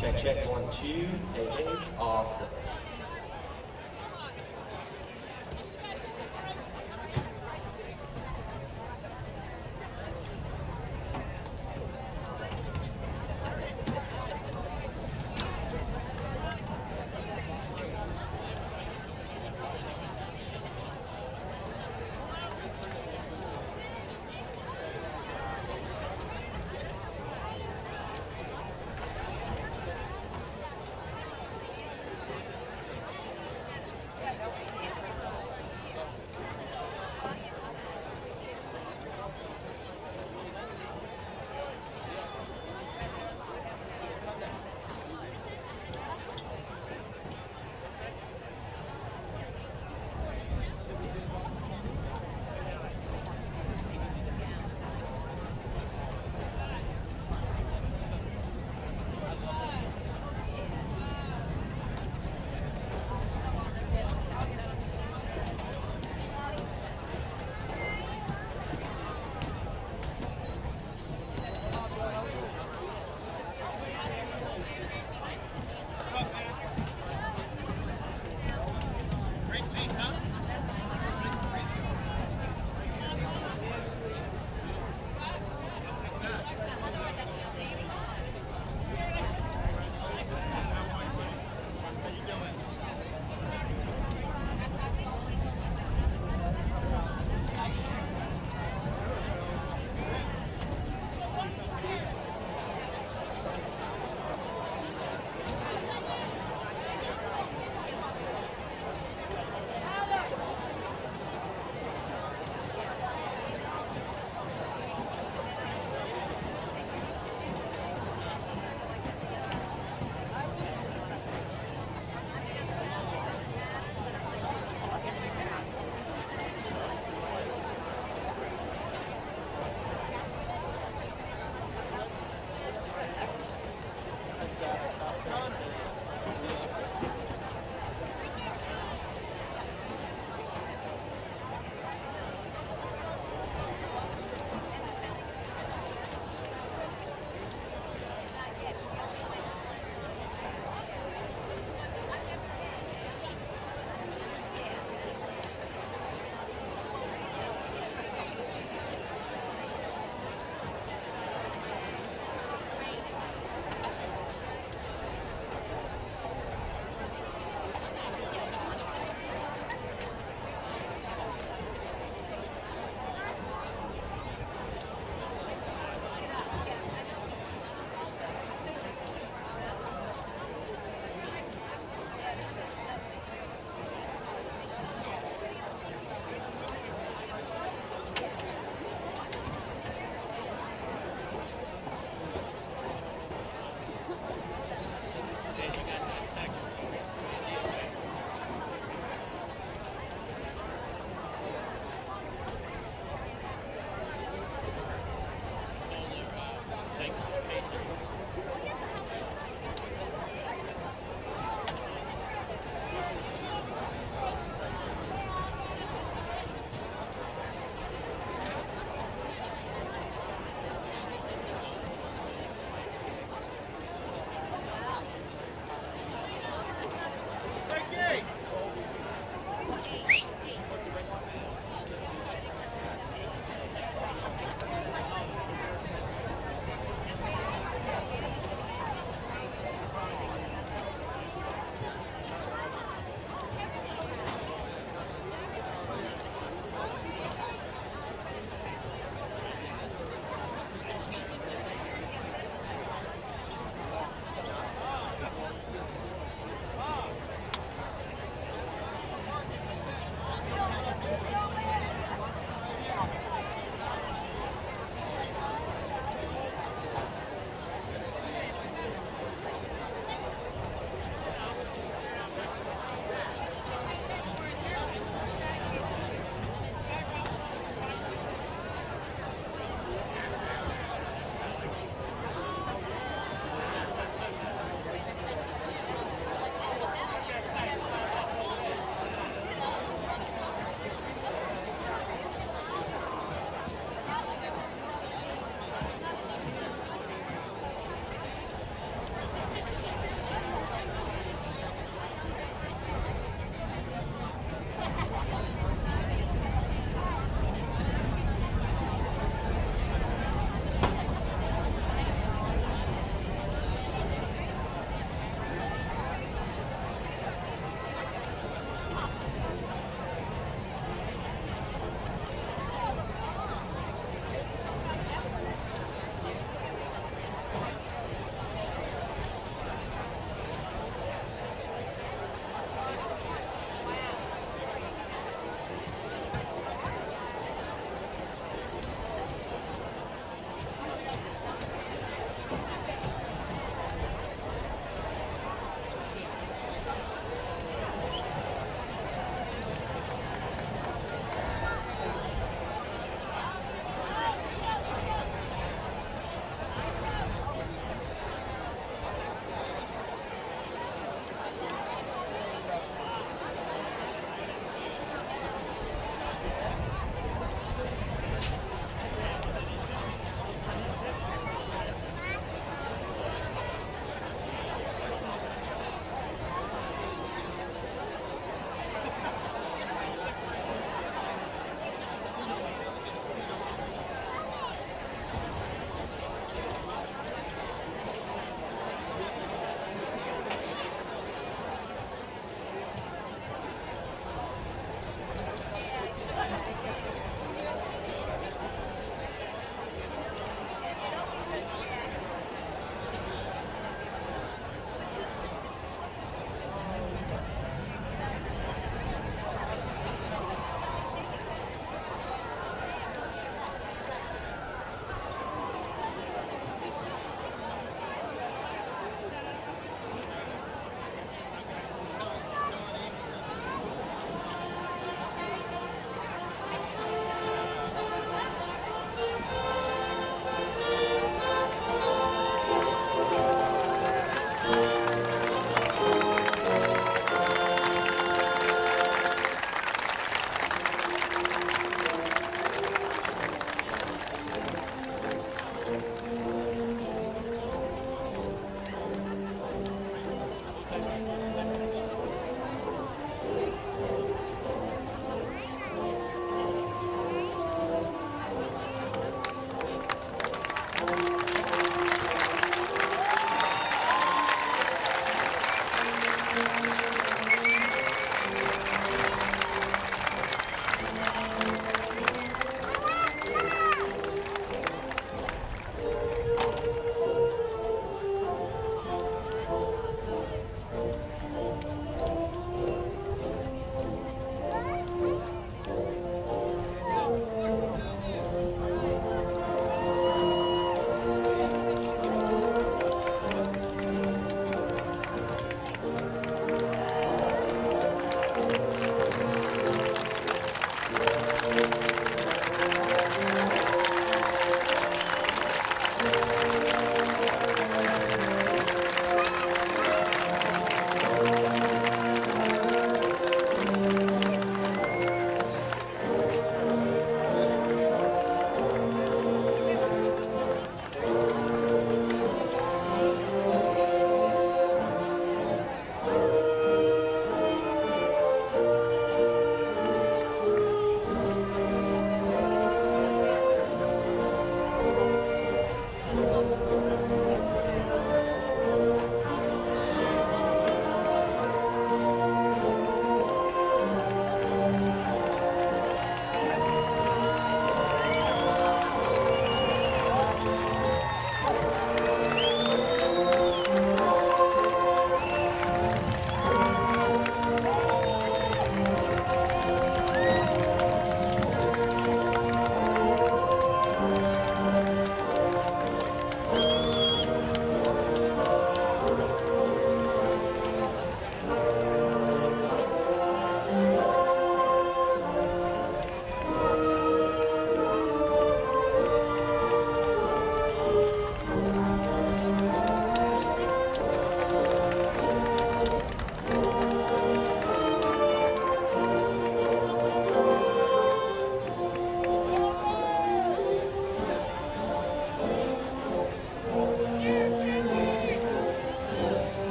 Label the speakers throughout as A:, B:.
A: Check, check, 1, 2. Hey, hey, awesome.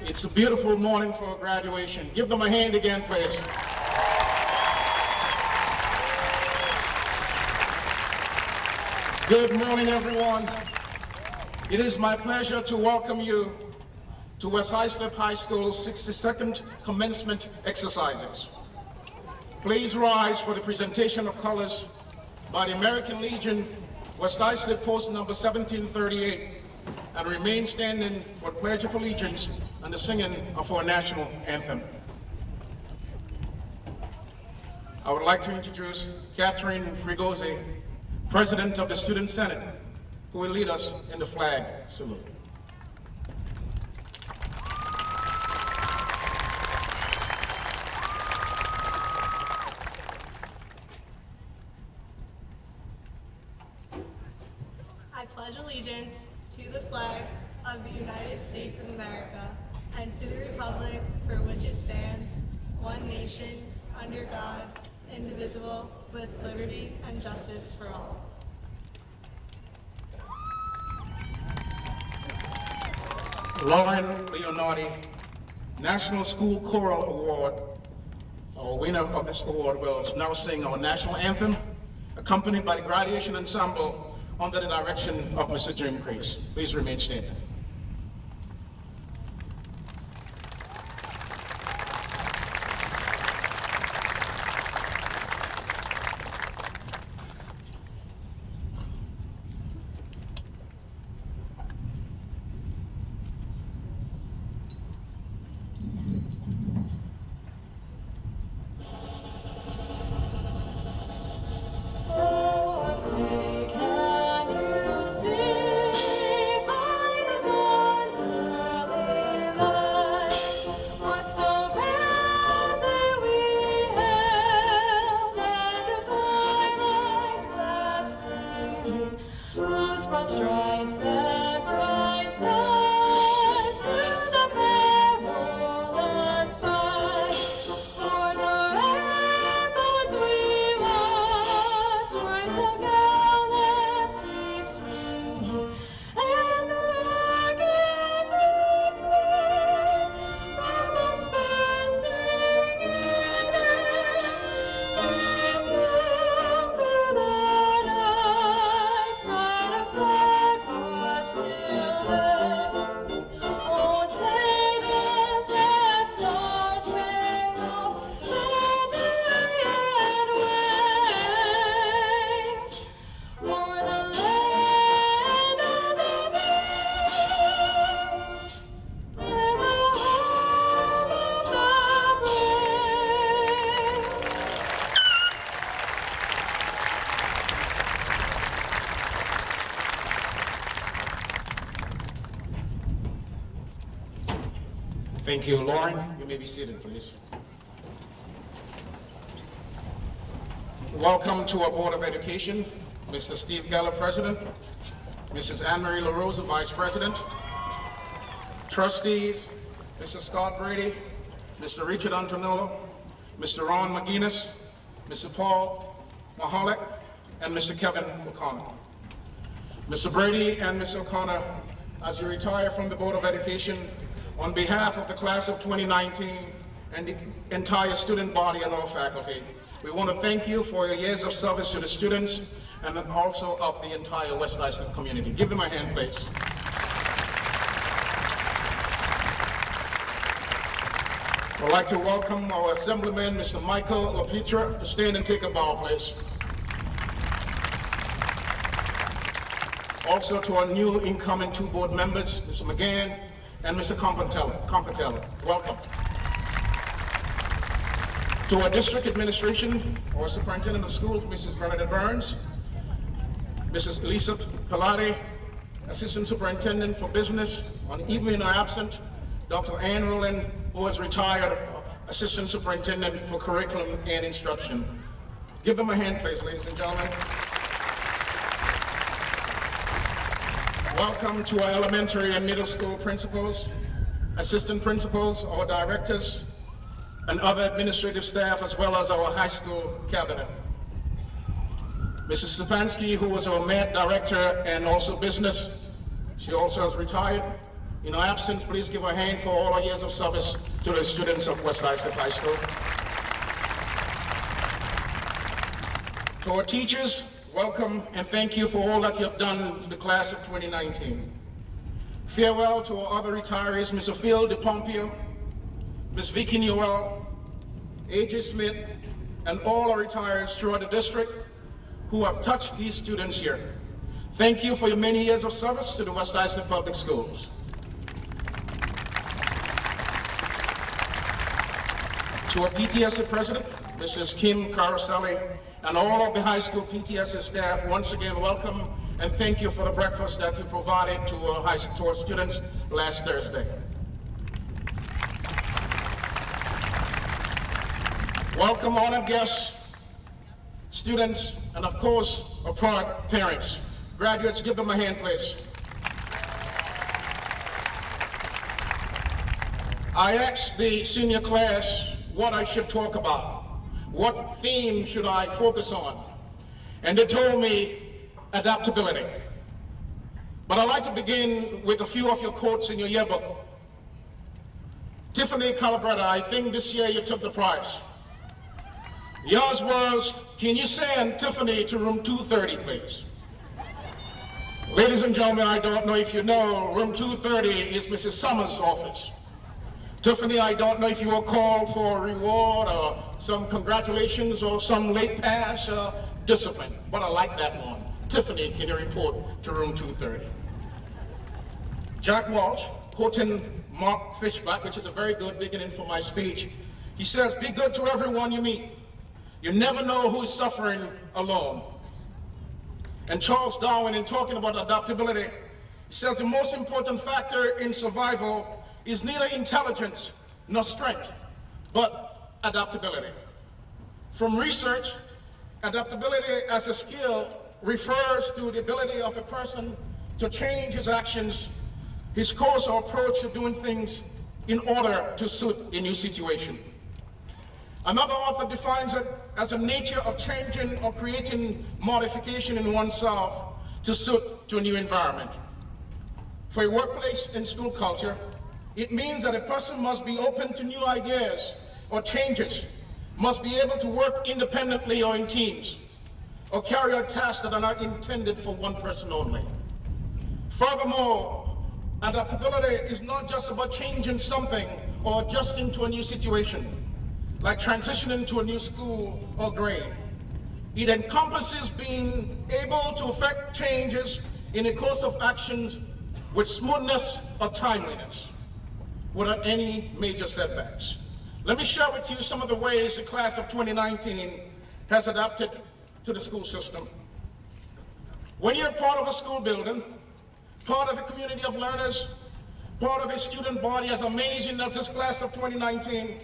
B: It's a beautiful morning for graduation. Give them a hand again, please. Good morning, everyone. It is my pleasure to welcome you to West Islip High School's 62nd commencement exercises. Please rise for the presentation of colors by the American Legion, West Islip Post number 1738, and remain standing for the Pledge of Allegiance and the singing of our national anthem. I would like to introduce Catherine Frigosi, President of the Student Senate, who will lead us in the flag salute.
C: I pledge allegiance to the flag of the United States of America and to the republic for which it stands, one nation, under God, indivisible, with liberty and justice for all.
B: Lauren Leonardi, National School Choral Award. Our winner of this award will now sing our national anthem, accompanied by the graduation ensemble under the direction of Mr. Jim Grace. Please remain standing.
D: Stripes and bright stars through the perilous fight. For the ramparts we watch rise so gallantly strewn, and the rockets reply, bombs bursting in air. We flew through the night, not a flag was still there. Oh, save us that star-spangled banner yet waves, o'er the land of the free and the home of the
B: Thank you, Lauren. You may be seated, please. Welcome to our Board of Education, Mr. Steve Geller, President, Mrs. Anne-Marie LaRosa, Vice President, trustees, Mr. Scott Brady, Mr. Richard Antonello, Mr. Ron McGuinness, Mr. Paul Mahalik, and Mr. Kevin O'Connor. Mr. Brady and Ms. O'Connor, as you retire from the Board of Education, on behalf of the class of 2019 and the entire student body and all faculty, we want to thank you for your years of service to the students and also of the entire West Islip community. Give them a hand, please. I'd like to welcome our Assemblyman, Mr. Michael LaPietra, to stand and take a bow, please. Also to our new incoming two board members, Mr. McGann and Mr. Compatello. Welcome. To our district administration, our superintendent of schools, Mrs. Bernadette Burns, Mrs. Lisa Pilate, assistant superintendent for business, even in our absent, Dr. Ann Rowland, who is retired assistant superintendent for curriculum and instruction. Give them a hand, please, ladies and gentlemen. Welcome to our elementary and middle school principals, assistant principals, our directors, and other administrative staff, as well as our high school cabinet. Mrs. Stefanski, who was our MAD director and also business, she also has retired. In our absence, please give a hand for all our years of service to the students of West Islip High School. To our teachers, welcome and thank you for all that you have done for the class of 2019. Farewell to our other retirees, Mr. Phil DePompio, Ms. Vicky Newell, A.J. Smith, and all our retirees throughout the district who have touched these students here. Thank you for your many years of service to the West Islip Public Schools. To our PTSA president, Mrs. Kim Caroselli, and all of the high school PTSA staff, once again, welcome and thank you for the breakfast that you provided to our students last Thursday. Welcome honored guests, students, and of course, our proud parents. Graduates, give them a hand, please. I asked the senior class what I should talk about. What theme should I focus on? And they told me adaptability. But I'd like to begin with a few of your quotes in your yearbook. Tiffany Calabretta, I think this year you took the prize. Yours was, can you send Tiffany to room 230, please? Ladies and gentlemen, I don't know if you know, room 230 is Mrs. Summers' office. Tiffany, I don't know if you will call for a reward or some congratulations or some late pass or discipline, but I like that one. Tiffany, can you report to room 230? Jack Walsh, quoting Mark Fishback, which is a very good beginning for my speech. He says, be good to everyone you meet. You never know who's suffering alone. And Charles Darwin, in talking about adaptability, he says the most important factor in survival is neither intelligence nor strength, but adaptability. From research, adaptability as a skill refers to the ability of a person to change his actions, his course or approach to doing things in order to suit a new situation. Another author defines it as a nature of changing or creating modification in oneself to suit to a new environment. For a workplace and school culture, it means that a person must be open to new ideas or changes, must be able to work independently or in teams, or carry out tasks that are not intended for one person only. Furthermore, adaptability is not just about changing something or adjusting to a new situation, like transitioning to a new school or grade. It encompasses being able to effect changes in the course of actions with smoothness or timeliness, without any major setbacks. Let me share with you some of the ways the class of 2019 has adapted to the school system. When you're part of a school building, part of a community of learners, part of a student body as amazing as this class of 2019,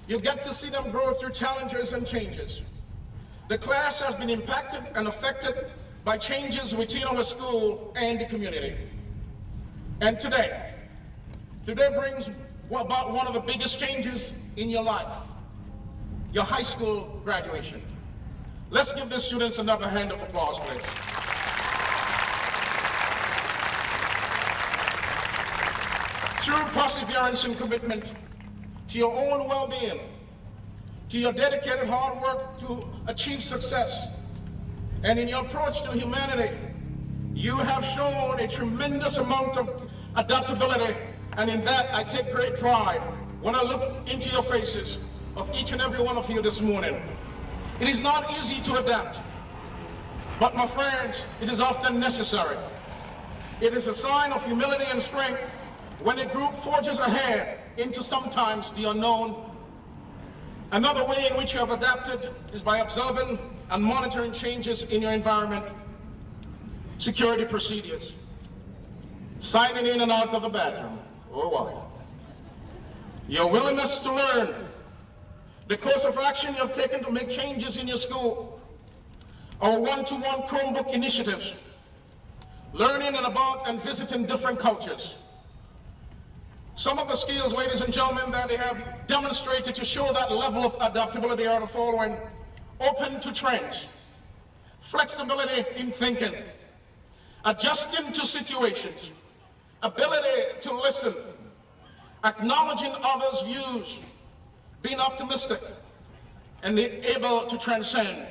B: you get to see them grow through challenges and changes. The class has been impacted and affected by changes within our school and the community. And today brings about one of the biggest changes in your life, your high school graduation. Let's give the students another hand of applause, please. Through perseverance and commitment to your own well-being, to your dedicated hard work to achieve success, and in your approach to humanity, you have shown a tremendous amount of adaptability, and in that I take great pride when I look into your faces of each and every one of you this morning. It is not easy to adapt, but my friends, it is often necessary. It is a sign of humility and strength when a group forges ahead into sometimes the unknown. Another way in which you have adapted is by observing and monitoring changes in your environment, security procedures, signing in and out of the bathroom, or what? Your willingness to learn, the course of action you have taken to make changes in your school, our one-to-one Chromebook initiatives, learning and about and visiting different cultures. Some of the skills, ladies and gentlemen, that they have demonstrated to show that level of adaptability are the following: open to trends, flexibility in thinking, adjusting to situations, ability to listen, acknowledging others' views, being optimistic, and able to transcend.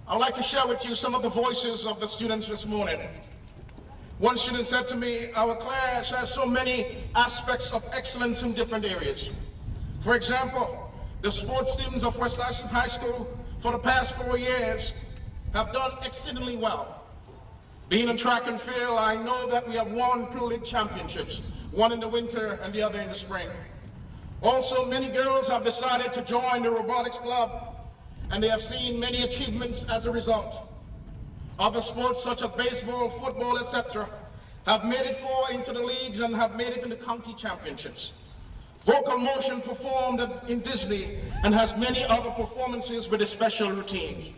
B: I'd like to share with you some of the voices of the students this morning. One student said to me, our class has so many aspects of excellence in different areas. For example, the sports teams of West Islip High School for the past 4 years have done exceedingly well. Being in track and field, I know that we have won 2 league championships, one in the winter and the other in the spring. Also, many girls have decided to join the robotics club, and they have seen many achievements as a result. Other sports such as baseball, football, etc. have made it into the leagues and have made it in the county championships. Vocal motion performed in Disney and has many other performances with a special routine.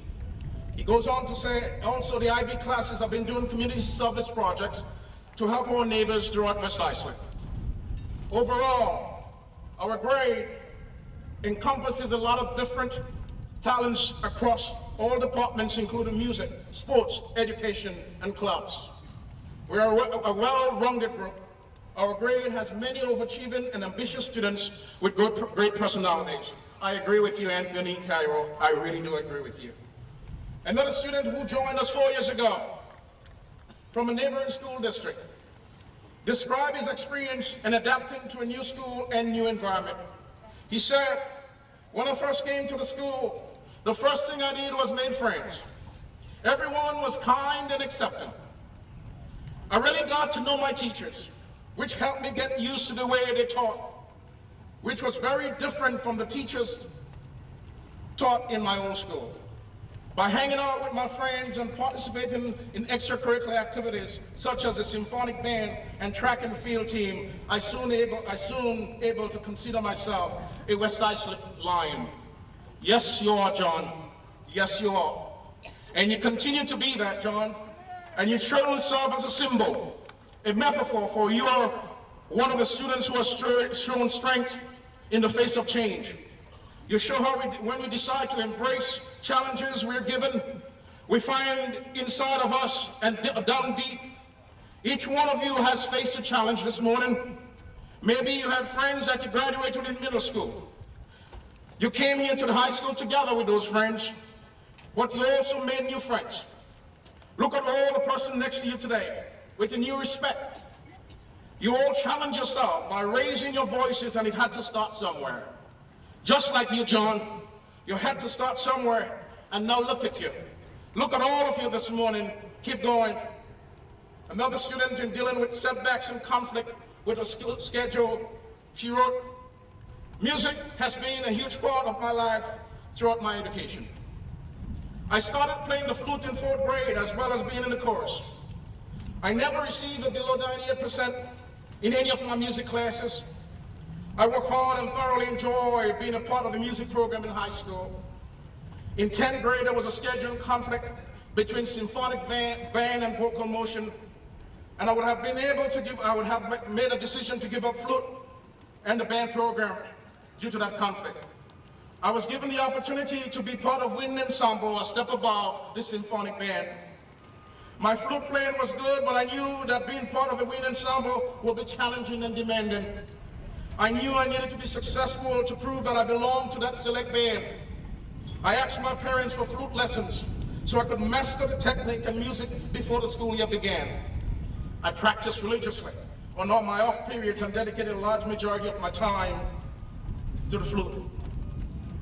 B: He goes on to say, also the IB classes have been doing community service projects to help our neighbors throughout West Islip. Overall, our grade encompasses a lot of different talents across all departments, including music, sports, education, and clubs. We are a well-rounded group. Our grade has many overachieving and ambitious students with great personalities. I agree with you, Anthony Cairo. I really do agree with you. Another student who joined us 4 years ago from a neighboring school district described his experience in adapting to a new school and new environment. He said, when I first came to the school, the first thing I did was make friends. Everyone was kind and accepting. I really got to know my teachers, which helped me get used to the way they taught, which was very different from the teachers taught in my old school. By hanging out with my friends and participating in extracurricular activities such as the symphonic band and track and field team, I soon able to consider myself a West Islip Lion. Yes, you are, John. Yes, you are. And you continue to be that, John. And you surely serve as a symbol, a metaphor for you are one of the students who has shown strength in the face of change. You show how when we decide to embrace challenges we're given, we find inside of us and down deep. Each one of you has faced a challenge this morning. Maybe you had friends that you graduated in middle school. You came here to the high school together with those friends, but you also made new friends. Look at all the person next to you today with a new respect. You all challenge yourself by raising your voices, and it had to start somewhere. Just like you, John, you had to start somewhere, and now look at you. Look at all of you this morning. Keep going. Another student in dealing with setbacks and conflict with a school schedule, she wrote, music has been a huge part of my life throughout my education. I started playing the flute in 4th grade as well as being in the chorus. I never received a below 98% in any of my music classes. I work hard and thoroughly enjoy being a part of the music program in high school. In 10th grade, there was a scheduling conflict between symphonic band and vocal motion, and I would have made a decision to give up flute and the band program due to that conflict. I was given the opportunity to be part of wind ensemble, a step above the symphonic band. My flute playing was good, but I knew that being part of the wind ensemble would be challenging and demanding. I knew I needed to be successful to prove that I belonged to that select band. I asked my parents for flute lessons so I could master the technique and music before the school year began. I practiced religiously on all my off periods and dedicated a large majority of my time to the flute.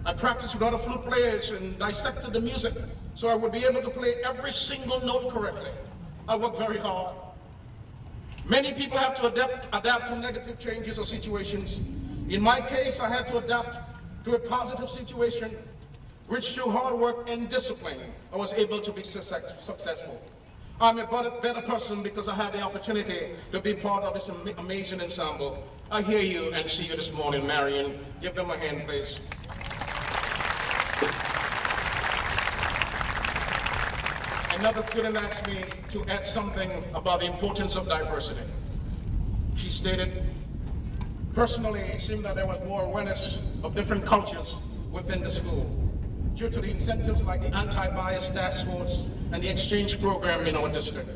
B: I practiced with other flute players and dissected the music so I would be able to play every single note correctly. I worked very hard. Many people have to adapt to negative changes or situations. In my case, I had to adapt to a positive situation, which through hard work and discipline, I was able to be successful. I'm a better person because I had the opportunity to be part of this amazing ensemble. I hear you and see you this morning, Marion. Give them a hand, please. Another student asked me to add something about the importance of diversity. She stated, personally, it seemed that there was more awareness of different cultures within the school due to the incentives like the anti-bias task force and the exchange program in our district.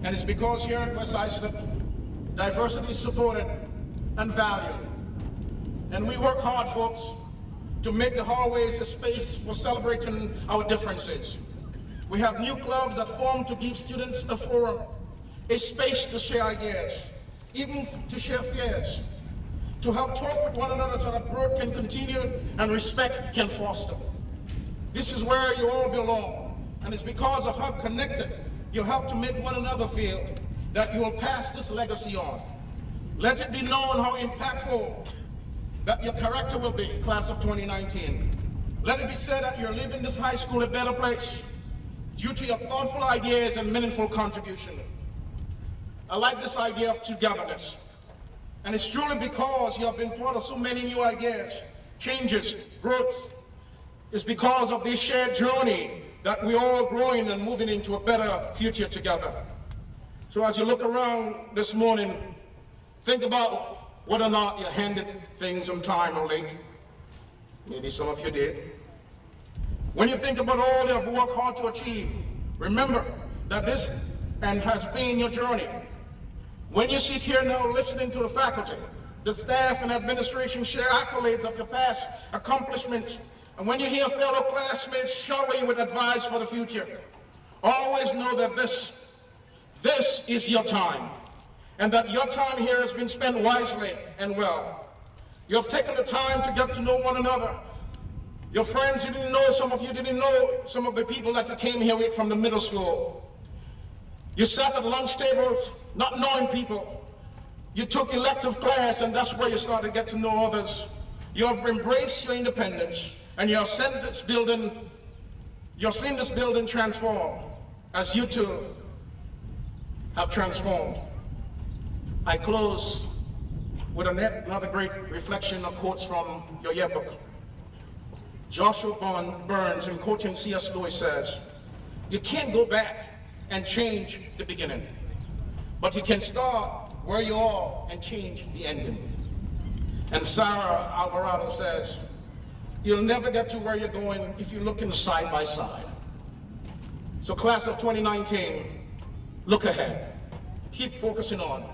B: And it's because here at West Islip, diversity is supported and valued. And we work hard, folks, to make the hallways a space for celebrating our differences. We have new clubs that form to give students a forum, a space to share ideas, even to share fears, to help talk with one another so that growth can continue and respect can foster. This is where you all belong, and it's because of how connected you help to make one another feel that you will pass this legacy on. Let it be known how impactful that your character will be, class of 2019. Let it be said that you're leaving this high school a better place due to your thoughtful ideas and meaningful contribution. I like this idea of togetherness. And it's truly because you have been part of so many new ideas, changes, growth. It's because of this shared journey that we're all growing and moving into a better future together. So as you look around this morning, think about whether or not you handed things on time or late. Maybe some of you did. When you think about all you have worked hard to achieve, remember that this has been your journey. When you sit here now listening to the faculty, the staff and administration share accolades of your past accomplishments, and when you hear fellow classmates shower you with advice for the future, always know that this is your time, and that your time here has been spent wisely and well. You have taken the time to get to know one another. Your friends you didn't know, some of you didn't know some of the people that you came here with from the middle school. You sat at lunch tables not knowing people. You took elective class and that's where you started to get to know others. You have embraced your independence and you have seen this building transform as you too have transformed. I close with another great reflection of quotes from your yearbook. Joshua Burns, in quoting C.S. Lewis, says, "You can't go back and change the beginning, but you can start where you are and change the ending." And Sarah Alvarado says, "You'll never get to where you're going if you're looking side by side." So class of 2019, look ahead. Keep focusing on.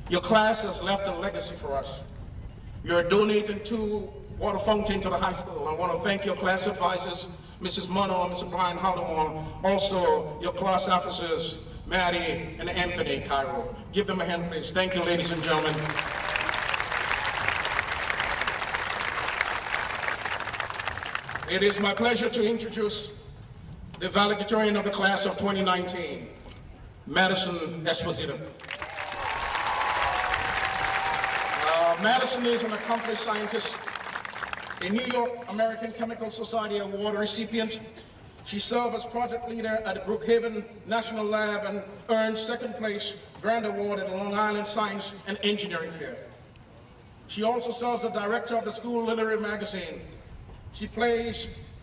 B: Your class has left a legacy for us. You're donating 2 water fountains to the high school. I want to thank your class advisors, Mrs. Mono and Mr. Brian Haldemore, also your class officers, Maddie and Anthony Cairo. Give them a hand, please. Thank you, ladies and gentlemen. It is my pleasure to introduce the valedictorian of the class of 2019, Madison Esposito. Madison is an accomplished scientist, a New York American Chemical Society Award recipient. She served as project leader at the Brookhaven National Lab and earned 2nd place Grand Award at the Long Island Science and Engineering Fair. She also serves as director of the school literary magazine. She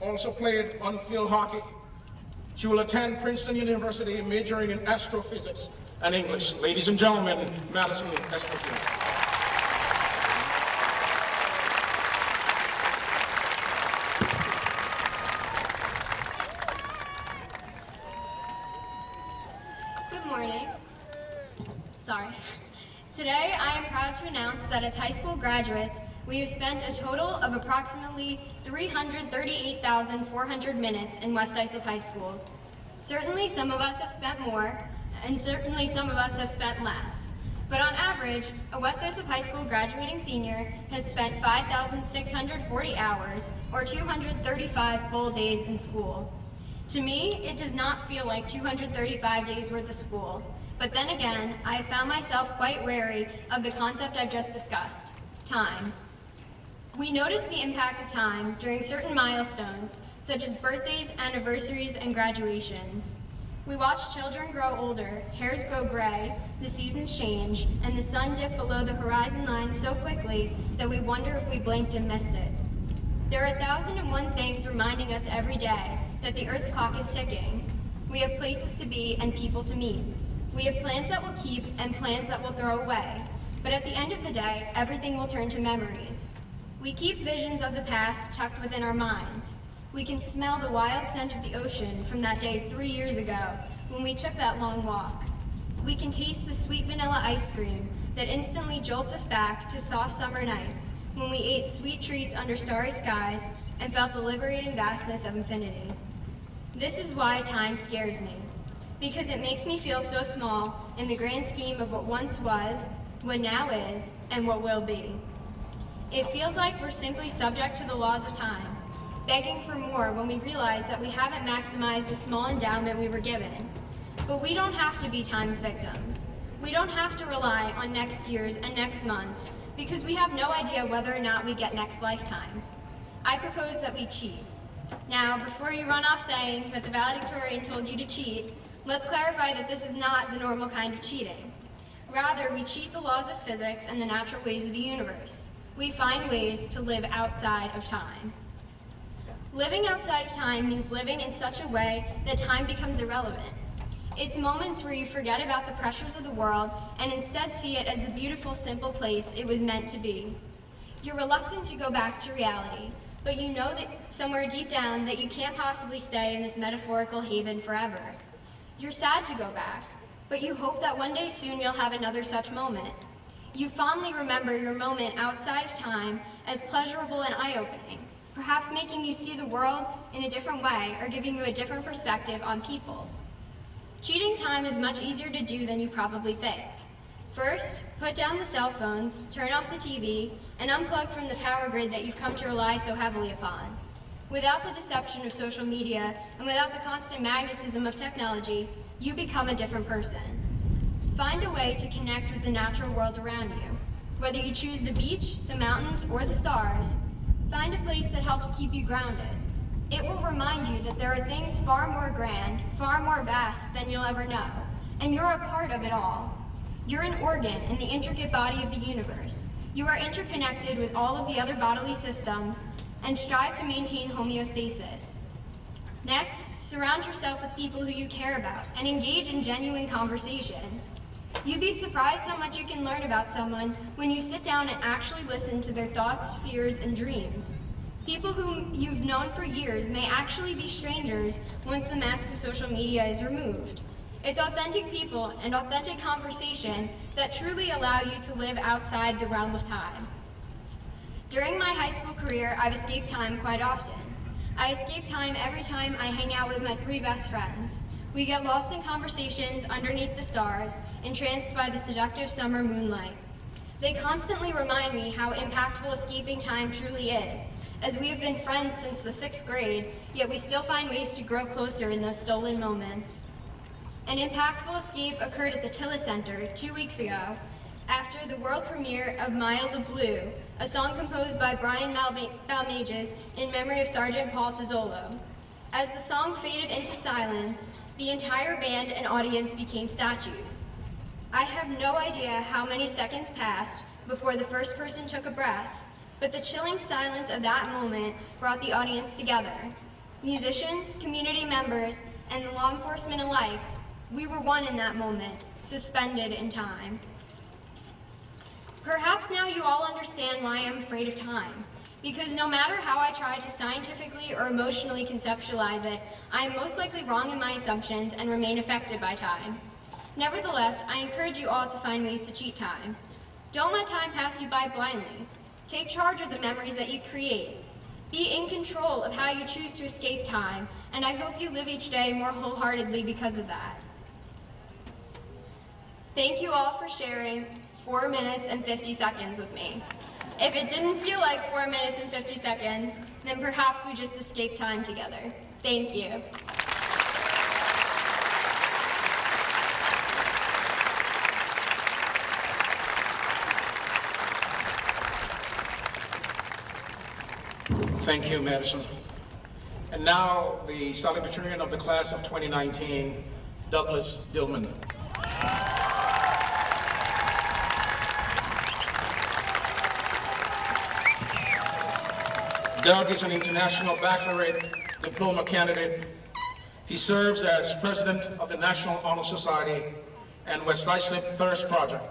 B: also played on field hockey. She will attend Princeton University majoring in astrophysics and English. Ladies and gentlemen, Madison Esposito.
E: Today, I am proud to announce that as high school graduates, we have spent a total of approximately 338,400 minutes in West Islip High School. Certainly, some of us have spent more, and certainly some of us have spent less. But on average, a West Islip High School graduating senior has spent 5,640 hours, or 235 full days in school. To me, it does not feel like 235 days worth of school. But then again, I have found myself quite wary of the concept I've just discussed, time. We notice the impact of time during certain milestones, such as birthdays, anniversaries, and graduations. We watch children grow older, hairs grow gray, the seasons change, and the sun dip below the horizon line so quickly that we wonder if we blinked and missed it. There are 1,001 things reminding us every day that the Earth's clock is ticking. We have places to be and people to meet. We have plans that will keep and plans that will throw away, but at the end of the day, everything will turn to memories. We keep visions of the past tucked within our minds. We can smell the wild scent of the ocean from that day 3 years ago when we took that long walk. We can taste the sweet vanilla ice cream that instantly jolts us back to soft summer nights when we ate sweet treats under starry skies and felt the liberating vastness of infinity. This is why time scares me, because it makes me feel so small in the grand scheme of what once was, what now is, and what will be. It feels like we're simply subject to the laws of time, begging for more when we realize that we haven't maximized the small endowment we were given. But we don't have to be time's victims. We don't have to rely on next year's and next month's, because we have no idea whether or not we get next lifetimes. I propose that we cheat. Now, before you run off saying that the valedictorian told you to cheat, let's clarify that this is not the normal kind of cheating. Rather, we cheat the laws of physics and the natural ways of the universe. We find ways to live outside of time. Living outside of time means living in such a way that time becomes irrelevant. It's moments where you forget about the pressures of the world and instead see it as a beautiful, simple place it was meant to be. You're reluctant to go back to reality, but you know that somewhere deep down that you can't possibly stay in this metaphorical haven forever. You're sad to go back, but you hope that one day soon you'll have another such moment. You fondly remember your moment outside of time as pleasurable and eye-opening, perhaps making you see the world in a different way or giving you a different perspective on people. Cheating time is much easier to do than you probably think. First, put down the cell phones, turn off the TV, and unplug from the power grid that you've come to rely so heavily upon. Without the deception of social media and without the constant magnetism of technology, you become a different person. Find a way to connect with the natural world around you. Whether you choose the beach, the mountains, or the stars, find a place that helps keep you grounded. It will remind you that there are things far more grand, far more vast than you'll ever know, and you're a part of it all. You're an organ in the intricate body of the universe. You are interconnected with all of the other bodily systems and strive to maintain homeostasis. Next, surround yourself with people who you care about and engage in genuine conversation. You'd be surprised how much you can learn about someone when you sit down and actually listen to their thoughts, fears, and dreams. People whom you've known for years may actually be strangers once the mask of social media is removed. It's authentic people and authentic conversation that truly allow you to live outside the realm of time. During my high school career, I've escaped time quite often. I escape time every time I hang out with my 3 best friends. We get lost in conversations underneath the stars, entranced by the seductive summer moonlight. They constantly remind me how impactful escaping time truly is, as we have been friends since the 6th grade, yet we still find ways to grow closer in those stolen moments. An impactful escape occurred at the Tilla Center 2 weeks ago, after the world premiere of Miles of Blue, a song composed by Brian Balmages in memory of Sergeant Paul Tizzolo. As the song faded into silence, the entire band and audience became statues. I have no idea how many seconds passed before the first person took a breath, but the chilling silence of that moment brought the audience together. Musicians, community members, and the law enforcement alike, we were one in that moment, suspended in time. Perhaps now you all understand why I'm afraid of time, because no matter how I try to scientifically or emotionally conceptualize it, I am most likely wrong in my assumptions and remain affected by time. Nevertheless, I encourage you all to find ways to cheat time. Don't let time pass you by blindly. Take charge of the memories that you create. Be in control of how you choose to escape time, and I hope you live each day more wholeheartedly because of that. Thank you all for sharing 4 minutes and 50 seconds with me. If it didn't feel like 4 minutes and 50 seconds, then perhaps we just escaped time together. Thank you.
B: Thank you, Madison. And now, the Salutatorian of the class of 2019, Douglas Dillman. Doug is an international baccalaureate diploma candidate. He serves as president of the National Honor Society and West Islip Thirst Project.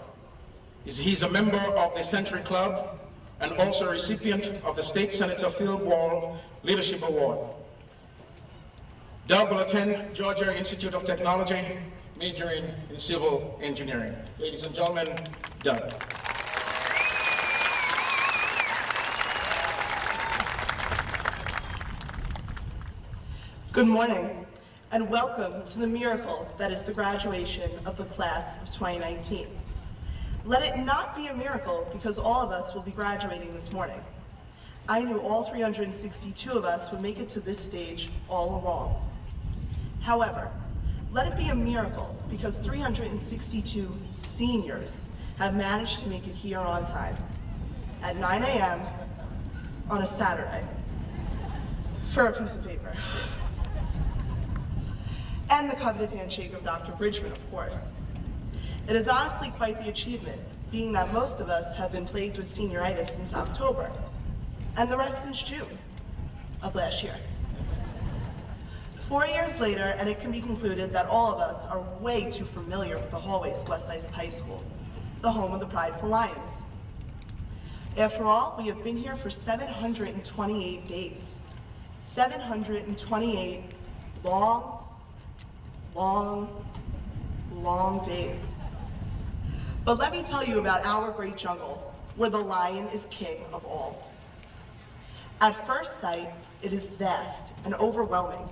B: He's a member of the Century Club and also a recipient of the State Senator Phil Ball Leadership Award. Doug will attend Georgia Institute of Technology, majoring in civil engineering. Ladies and gentlemen, Doug.
F: Good morning, and welcome to the miracle that is the graduation of the class of 2019. Let it not be a miracle because all of us will be graduating this morning. I knew all 362 of us would make it to this stage all along. However, let it be a miracle because 362 seniors have managed to make it here on time at 9 a.m. on a Saturday for a piece of paper. And the coveted handshake of Dr. Bridgman, of course. It is honestly quite the achievement, being that most of us have been plagued with senioritis since October, and the rest since June of last year. 4 years later, and it can be concluded that all of us are way too familiar with the hallways of West Islip High School, the home of the Prideful Lions. After all, we have been here for 728 days. 728 long, long days. But let me tell you about our great jungle, where the lion is king of all. At first sight, it is vast and overwhelming,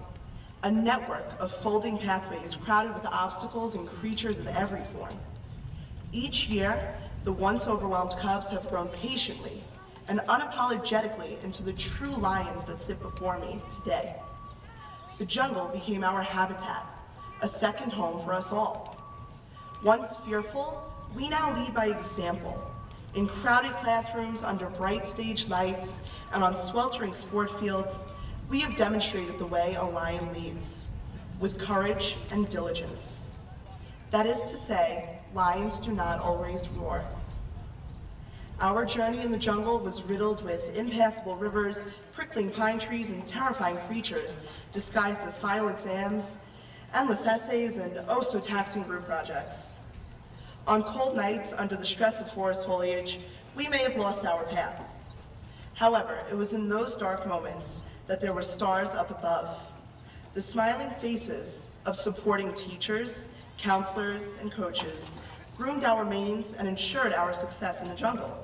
F: a network of folding pathways crowded with obstacles and creatures of every form. Each year, the once overwhelmed cubs have grown patiently and unapologetically into the true lions that sit before me today. The jungle became our habitat, a second home for us all. Once fearful, we now lead by example. In crowded classrooms, under bright stage lights, and on sweltering sport fields, we have demonstrated the way a lion leads, with courage and diligence. That is to say, lions do not always roar. Our journey in the jungle was riddled with impassable rivers, prickling pine trees, and terrifying creatures disguised as final exams, endless essays, and oh-so-taxing group projects. On cold nights, under the stress of forest foliage, we may have lost our path. However, it was in those dark moments that there were stars up above. The smiling faces of supporting teachers, counselors, and coaches groomed our manes and ensured our success in the jungle.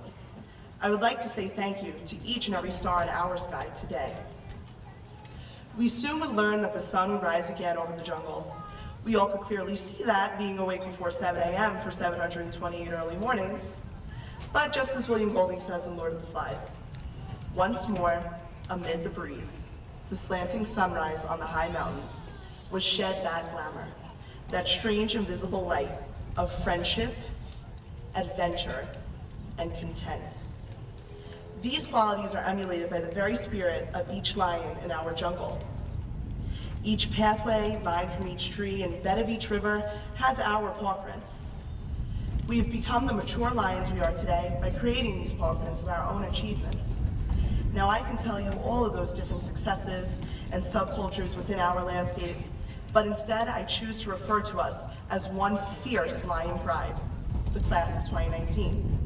F: I would like to say thank you to each and every star in our sky today. We soon would learn that the sun would rise again over the jungle. We all could clearly see that, being awake before 7 a.m. for 728 early mornings. But just as William Golding says in Lord of the Flies, once more, amid the breeze, the slanting sunrise on the high mountain was shed that glamour, that strange invisible light of friendship, adventure, and content. These qualities are emulated by the very spirit of each lion in our jungle. Each pathway, line from each tree, and bed of each river has our paw prints. We have become the mature lions we are today by creating these paw prints of our own achievements. Now I can tell you all of those different successes and subcultures within our landscape, but instead I choose to refer to us as one fierce lion pride, the class of 2019.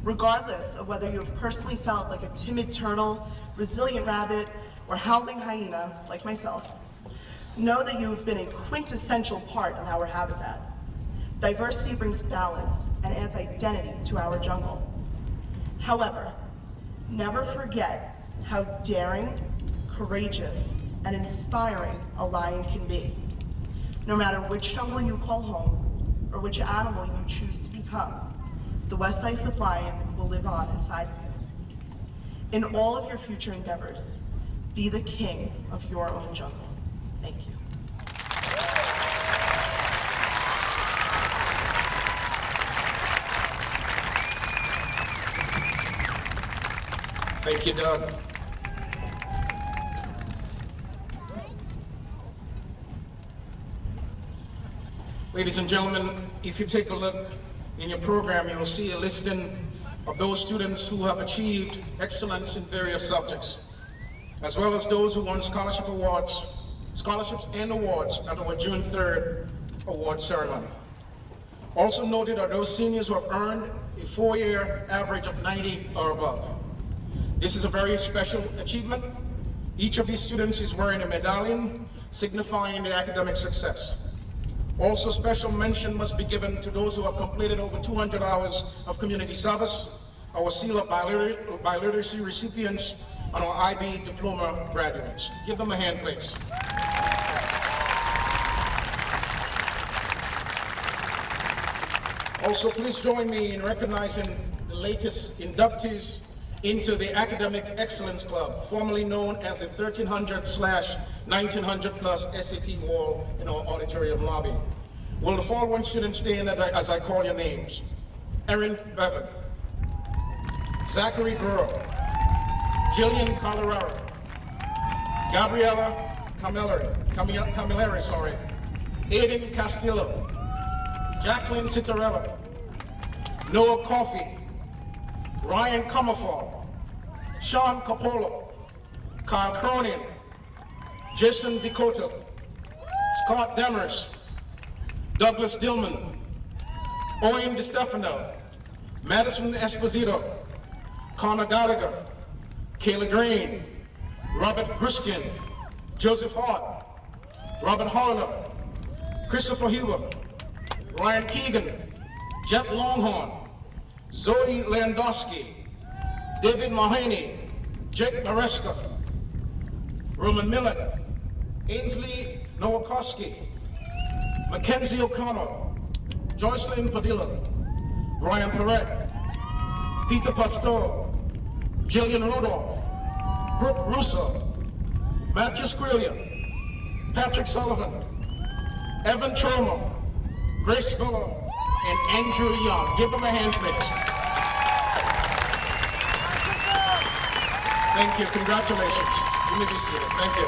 F: Regardless of whether you have personally felt like a timid turtle, resilient rabbit, or howling hyena, like myself, know that you have been a quintessential part of our habitat. Diversity brings balance and adds identity to our jungle. However, never forget how daring, courageous, and inspiring a lion can be. No matter which jungle you call home, or which animal you choose to become, the West Islip Lion will live on inside of you. In all of your future endeavors, be the king of your own jungle. Thank you.
B: Thank you, Doug. Ladies and gentlemen, if you take a look in your program, you will see a listing of those students who have achieved excellence in various subjects, as well as those who won scholarships and awards at our June 3rd award ceremony. Also noted are those seniors who have earned a 4-year average of 90 or above. This is a very special achievement. Each of these students is wearing a medallion signifying their academic success. Also, special mention must be given to those who have completed over 200 hours of community service, our Seal of Biliteracy recipients, and our IB diploma graduates. Give them a hand, please. Also, please join me in recognizing the latest inductees into the Academic Excellence Club, formerly known as the 1300/1900 plus SAT wall in our auditorium lobby. Will the following students stand as I call your names? Erin Bevan, Zachary Burrow, Jillian Colorado, Gabriela Camilleri, Aiden Castillo, Jacqueline Citarella, Noah Coffey, Ryan Comerford, Sean Capolo, Kyle Cronin, Jason Dakota, Scott Demers, Douglas Dillman, Owen DeStefano, Madison Esposito, Connor Gallagher, Kayla Green, Robert Griskin, Joseph Hart, Robert Horner, Christopher Huber, Ryan Keegan, Jet Longhorn, Zoe Landowski, David Mahaney, Jake Maresca, Roman Millett, Ainsley Nowakowski, Mackenzie O'Connor, Joycelyn Padilla, Brian Perret, Peter Pastor, Jillian Rudolph, Brooke Russo, Matthew Squillian, Patrick Sullivan, Evan Tromo, Grace Miller, and Andrew Young. Give them a hand, please. Thank you, congratulations. You may be seated, thank you.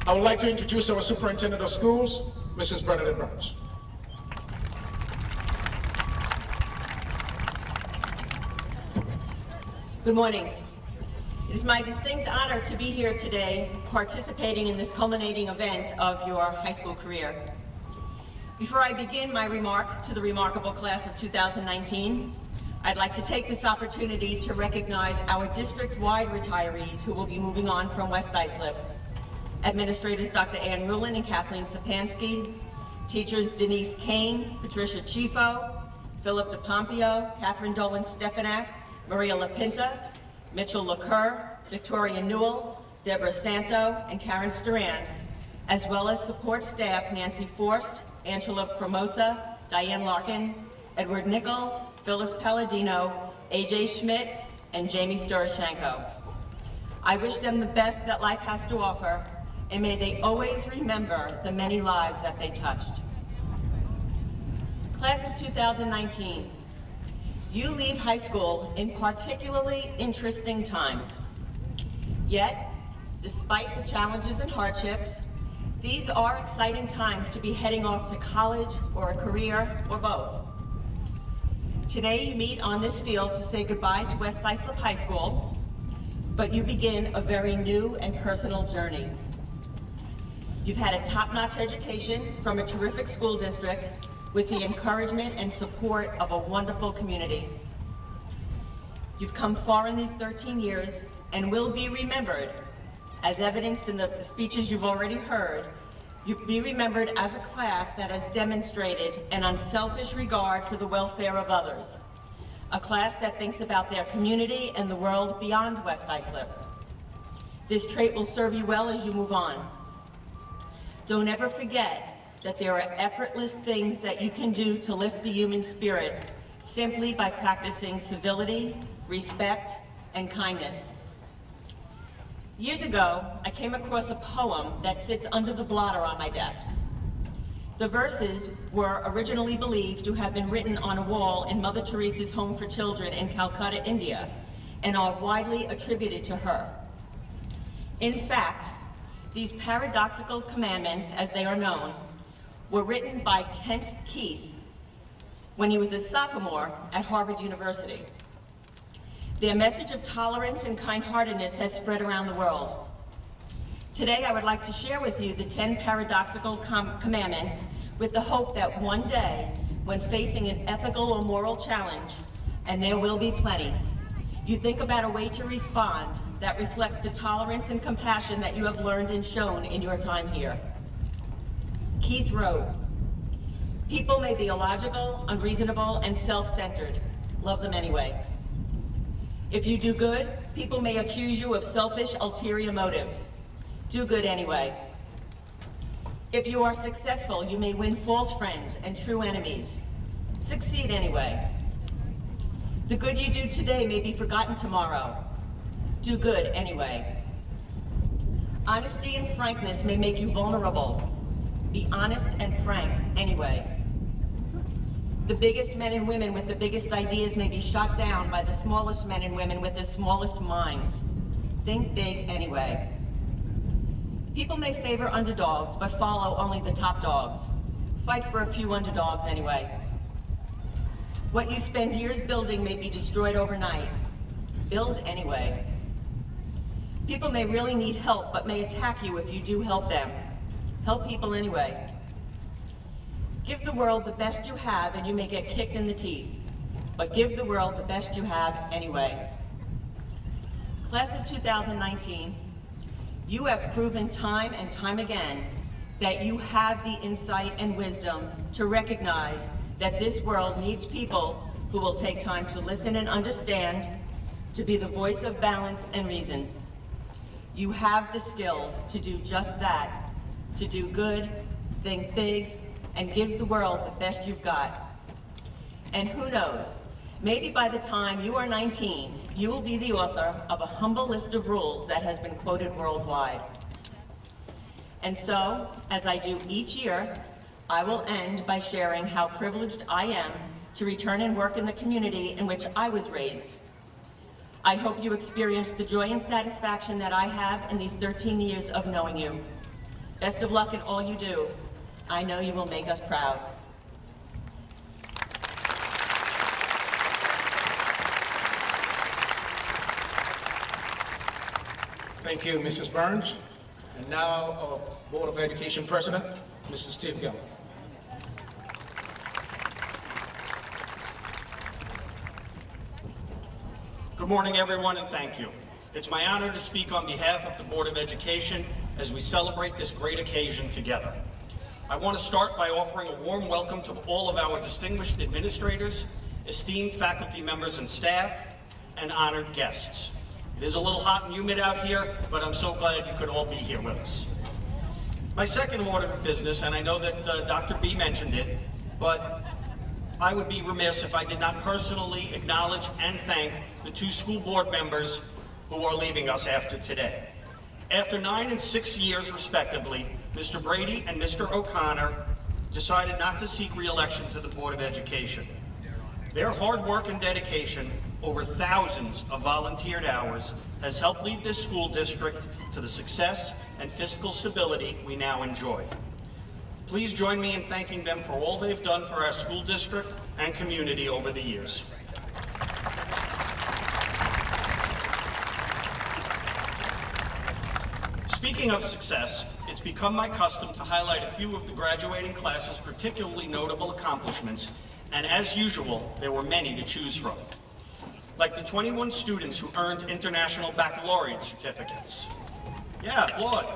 B: I would like to introduce our Superintendent of Schools, Mrs. Bernadette Burns.
G: Good morning. It is my distinct honor to be here today participating in this culminating event of your high school career. Before I begin my remarks to the remarkable class of 2019, I'd like to take this opportunity to recognize our district-wide retirees who will be moving on from West Islip. Administrators Dr. Ann Rulin and Kathleen Sapansky, teachers Denise Kane, Patricia Chifo, Philip DePompio, Catherine Dolan Stefanak, Maria LaPinta, Mitchell LaCour, Victoria Newell, Deborah Santo, and Karen Starand, as well as support staff Nancy Forst, Angela Formosa, Diane Larkin, Edward Nickel, Phyllis Palladino, AJ Schmidt, and Jamie Storoshenko. I wish them the best that life has to offer, and may they always remember the many lives that they touched. Class of 2019, you leave high school in particularly interesting times. Yet, despite the challenges and hardships, these are exciting times to be heading off to college or a career or both. Today you meet on this field to say goodbye to West Islip High School, but you begin a very new and personal journey. You've had a top-notch education from a terrific school district with the encouragement and support of a wonderful community. You've come far in these 13 years and will be remembered, as evidenced in the speeches you've already heard. You'll be remembered as a class that has demonstrated an unselfish regard for the welfare of others, a class that thinks about their community and the world beyond West Islip. This trait will serve you well as you move on. Don't ever forget that there are effortless things that you can do to lift the human spirit simply by practicing civility, respect, and kindness. Years ago, I came across a poem that sits under the blotter on my desk. The verses were originally believed to have been written on a wall in Mother Teresa's Home for Children in Calcutta, India, and are widely attributed to her. In fact, these paradoxical commandments, as they are known, were written by Kent Keith when he was a sophomore at Harvard University. Their message of tolerance and kind-heartedness has spread around the world. Today, I would like to share with you the 10 paradoxical commandments with the hope that one day, when facing an ethical or moral challenge, and there will be plenty, you think about a way to respond that reflects the tolerance and compassion that you have learned and shown in your time here. Keith wrote, "People may be illogical, unreasonable, and self-centered. Love them anyway. If you do good, people may accuse you of selfish, ulterior motives. Do good anyway. If you are successful, you may win false friends and true enemies. Succeed anyway. The good you do today may be forgotten tomorrow. Do good anyway. Honesty and frankness may make you vulnerable. Be honest and frank anyway. The biggest men and women with the biggest ideas may be shot down by the smallest men and women with the smallest minds. Think big anyway. People may favor underdogs, but follow only the top dogs. Fight for a few underdogs anyway. What you spend years building may be destroyed overnight. Build anyway. People may really need help, but may attack you if you do help them. Help people anyway. Give the world the best you have and you may get kicked in the teeth, but give the world the best you have anyway. Class of 2019, you have proven time and time again that you have the insight and wisdom to recognize that this world needs people who will take time to listen and understand, to be the voice of balance and reason. You have the skills to do just that, to do good, think big, and give the world the best you've got. And who knows, maybe by the time you are 19, you will be the author of a humble list of rules that has been quoted worldwide. And so, as I do each year, I will end by sharing how privileged I am to return and work in the community in which I was raised. I hope you experience the joy and satisfaction that I have in these 13 years of knowing you. Best of luck in all you do. I know you will make us proud.
B: Thank you, Mrs. Burns. And now, our Board of Education President, Mr. Steve Gill.
H: Good morning, everyone, and thank you. It's my honor to speak on behalf of the Board of Education as we celebrate this great occasion together. I want to start by offering a warm welcome to all of our distinguished administrators, esteemed faculty members and staff, and honored guests. It is a little hot and humid out here, but I'm so glad you could all be here with us. My second order of business, and I know that Dr. B mentioned it, but I would be remiss if I did not personally acknowledge and thank the two school board members who are leaving us after today. After 9 and 6 years respectively, Mr. Brady and Mr. O'Connor decided not to seek re-election to the Board of Education. Their hard work and dedication, over thousands of volunteered hours, has helped lead this school district to the success and fiscal stability we now enjoy. Please join me in thanking them for all they've done for our school district and community over the years. Speaking of success, it's become my custom to highlight a few of the graduating class's particularly notable accomplishments, and as usual, there were many to choose from. Like the 21 students who earned international baccalaureate certificates. Yeah, applaud.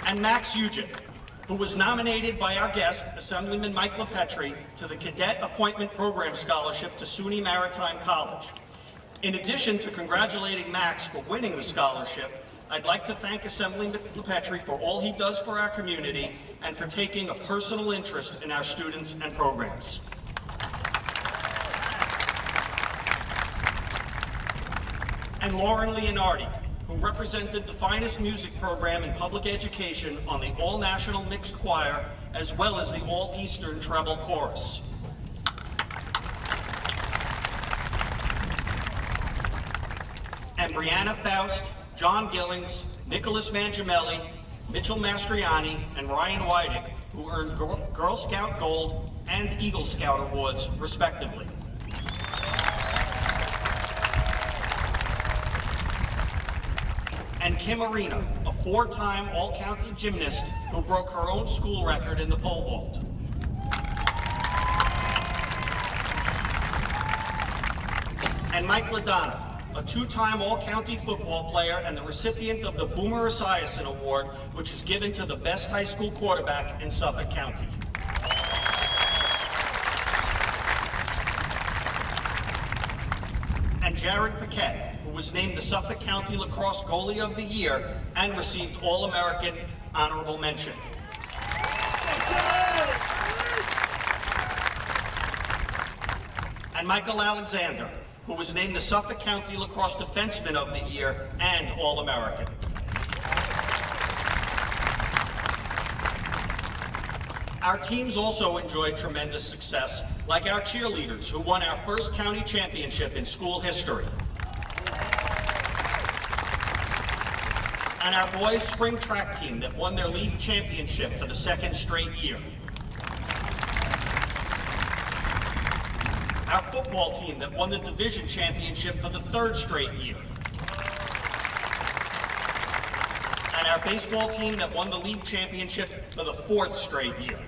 H: And Max Ujic, who was nominated by our guest, Assemblyman Mike LaPetri, to the Cadet Appointment Program Scholarship to SUNY Maritime College. In addition to congratulating Max for winning the scholarship, I'd like to thank Assemblyman LaPetri for all he does for our community and for taking a personal interest in our students and programs. And Lauren Leonardi, who represented the finest music program in public education on the All-National Mixed Choir, as well as the All-Eastern Treble Chorus. And Brianna Faust, John Gillings, Nicholas Mangiamelli, Mitchell Mastriani, and Ryan Weidig, who earned Girl Scout Gold and Eagle Scout Awards, respectively. And Kim Arena, a 4-time All-County gymnast who broke her own school record in the pole vault. And Mike LaDonna, a two-time All-County football player and the recipient of the Boomer Esiason Award, which is given to the best high school quarterback in Suffolk County. And Jared Paquette, who was named the Suffolk County Lacrosse Goalie of the Year and received All-American honorable mention. And Michael Alexander, who was named the Suffolk County Lacrosse Defenseman of the Year and All-American. Our teams also enjoyed tremendous success, like our cheerleaders, who won our first county championship in school history. And our boys' spring track team that won their league championship for the second straight year. Our football team that won the division championship for the third straight year. And our baseball team that won the league championship for the fourth straight year.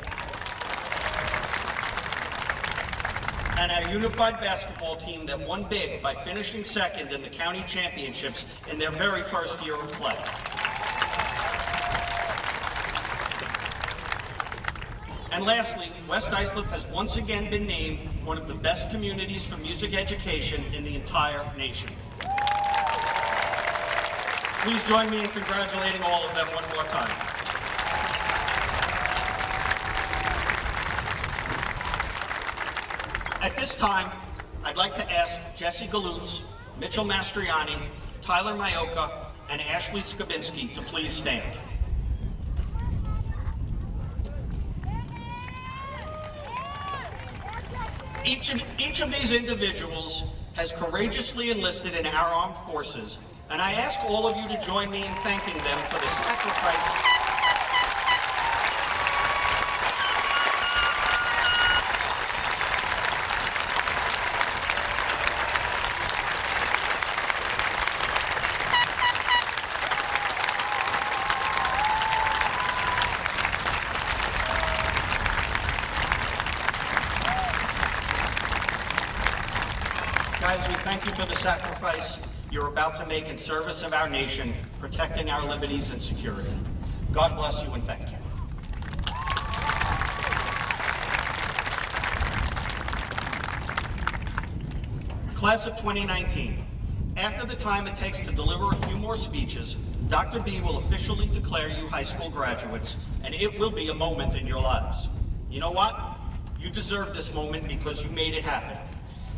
H: And our unified basketball team that won big by finishing second in the county championships in their very first year of play. And lastly, West Islip has once again been named one of the best communities for music education in the entire nation. Please join me in congratulating all of them one more time. At this time, I'd like to ask Jesse Galutz, Mitchell Mastriani, Tyler Mayoka, and Ashley Skabinski to please stand. Each of these individuals has courageously enlisted in our armed forces, and I ask all of you to join me in thanking them for the sacrifice Guys, we thank you for the sacrifice you're about to make in service of our nation, protecting our liberties and security. God bless you and thank you. Class of 2019. After the time it takes to deliver a few more speeches, Dr. B will officially declare you high school graduates, and it will be a moment in your lives. You know what? You deserve this moment because you made it happen.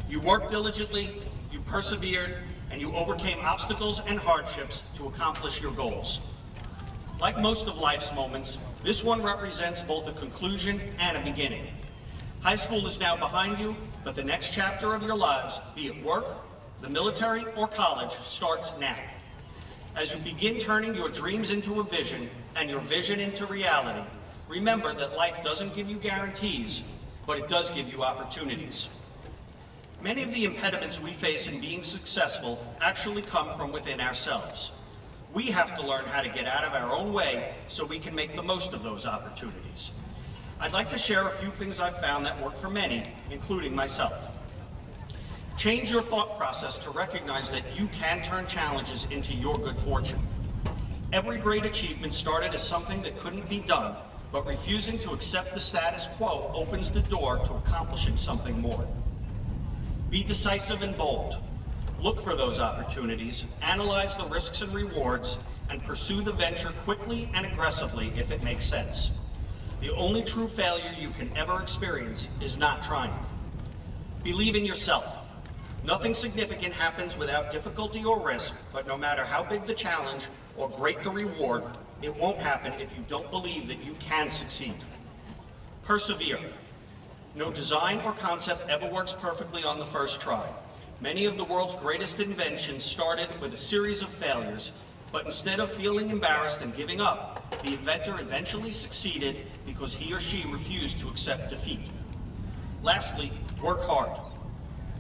H: You worked diligently, you persevered, and you overcame obstacles and hardships to accomplish your goals. Like most of life's moments, this one represents both a conclusion and a beginning. High school is now behind you, but the next chapter of your lives, be it work, the military, or college, starts now. As you begin turning your dreams into a vision and your vision into reality, remember that life doesn't give you guarantees, but it does give you opportunities. Many of the impediments we face in being successful actually come from within ourselves. We have to learn how to get out of our own way so we can make the most of those opportunities. I'd like to share a few things I've found that work for many, including myself. Change your thought process to recognize that you can turn challenges into your good fortune. Every great achievement started as something that couldn't be done, but refusing to accept the status quo opens the door to accomplishing something more. Be decisive and bold. Look for those opportunities, analyze the risks and rewards, and pursue the venture quickly and aggressively if it makes sense. The only true failure you can ever experience is not trying. Believe in yourself. Nothing significant happens without difficulty or risk, but no matter how big the challenge or great the reward, it won't happen if you don't believe that you can succeed. Persevere. No design or concept ever works perfectly on the first try. Many of the world's greatest inventions started with a series of failures, but instead of feeling embarrassed and giving up, the inventor eventually succeeded because he or she refused to accept defeat. Lastly, work hard.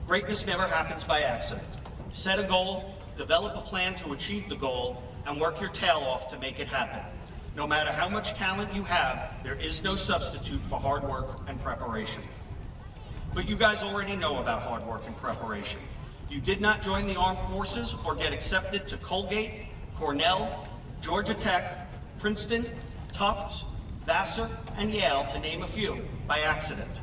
H: Greatness never happens by accident. Set a goal, develop a plan to achieve the goal, and work your tail off to make it happen. No matter how much talent you have, there is no substitute for hard work and preparation. But you guys already know about hard work and preparation. You did not join the armed forces or get accepted to Colgate, Cornell, Georgia Tech, Princeton, Tufts, Vassar, and Yale, to name a few, by accident.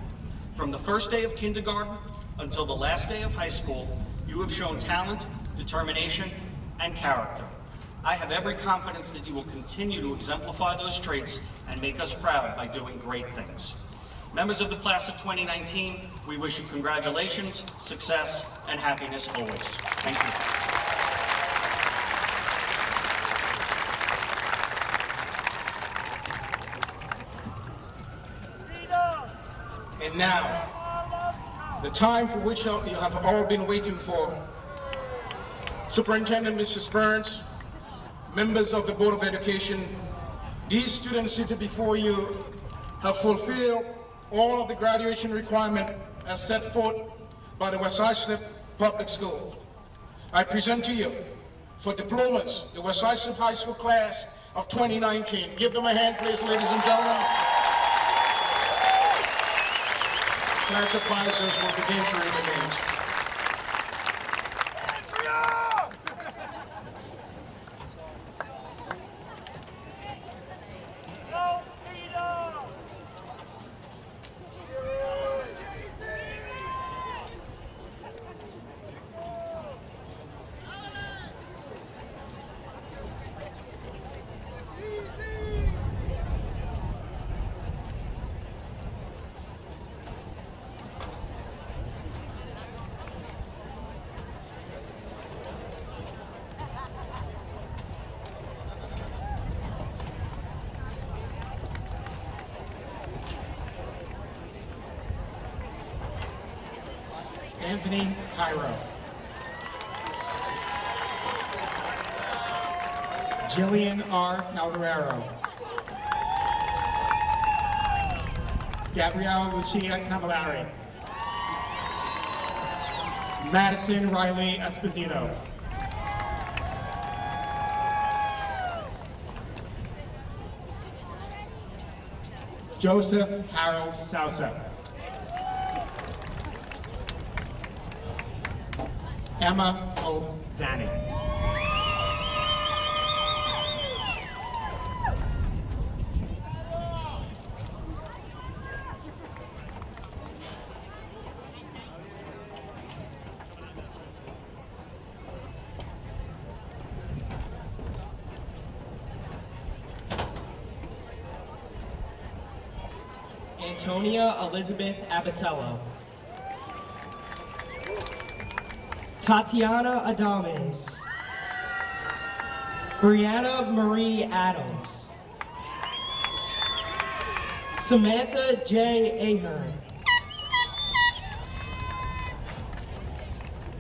H: From the first day of kindergarten until the last day of high school, you have shown talent, determination, and character. I have every confidence that you will continue to exemplify those traits and make us proud by doing great things. Members of the class of 2019, we wish you congratulations, success, and happiness always. Thank you.
B: And now, the time for which you have all been waiting for. Superintendent Mrs. Burns, members of the Board of Education, these students seated before you have fulfilled all of the graduation requirements as set forth by the West Islip Public School. I present to you, for diplomas, the West Islip High School class of 2019. Give them a hand, please, ladies and gentlemen. Class advisors will begin to read the names.
I: Anthony Cairo. Jillian R. Calderero. Gabrielle Lucia Camilleri. Madison Riley Esposito. Joseph Harold Sousa. Emma O. Zani.
J: Antonia Elizabeth Abatello. Tatiana Adames. Brianna Marie Adams. Samantha J. Ahern.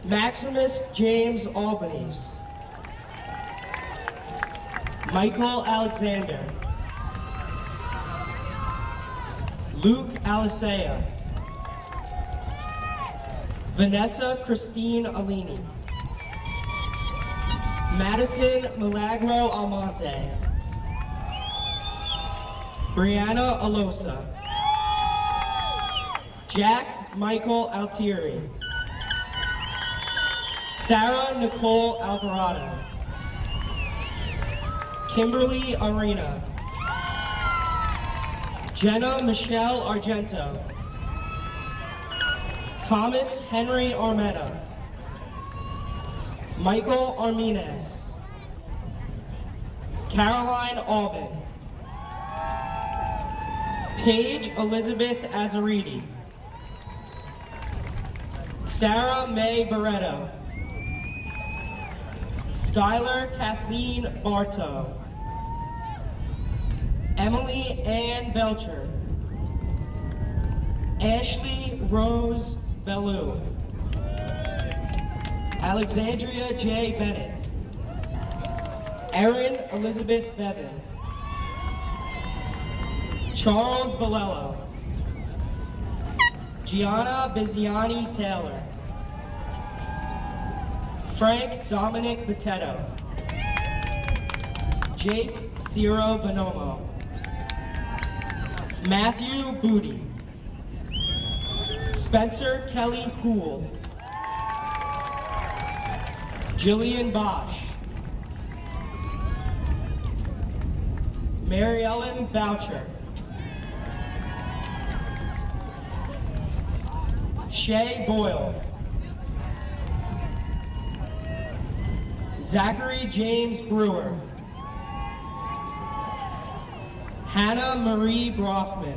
J: Maximus James Albanese. Michael Alexander. Luke Alisea. Vanessa Christine Alini. Madison Milagro Almonte. Brianna Alosa. Jack Michael Altieri. Sarah Nicole Alvarado. Kimberly Arena. Jenna Michelle Argento. Thomas Henry Armetta. Michael Arminez. Caroline Alvin. Paige Elizabeth Azariti. Sarah May Barretto. Skylar Kathleen Bartow. Emily Ann Belcher. Ashley Rose Bellew. Alexandria J. Bennett. Erin Elizabeth Bevan. Charles Bolello. Gianna Biziani Taylor. Frank Dominic Botetto. Jake Ciro Bonomo. Matthew Booty. Spencer Kelly Poole. Jillian Bosch. Mary Ellen Boucher. Shay Boyle. Zachary James Brewer. Hannah Marie Brofman.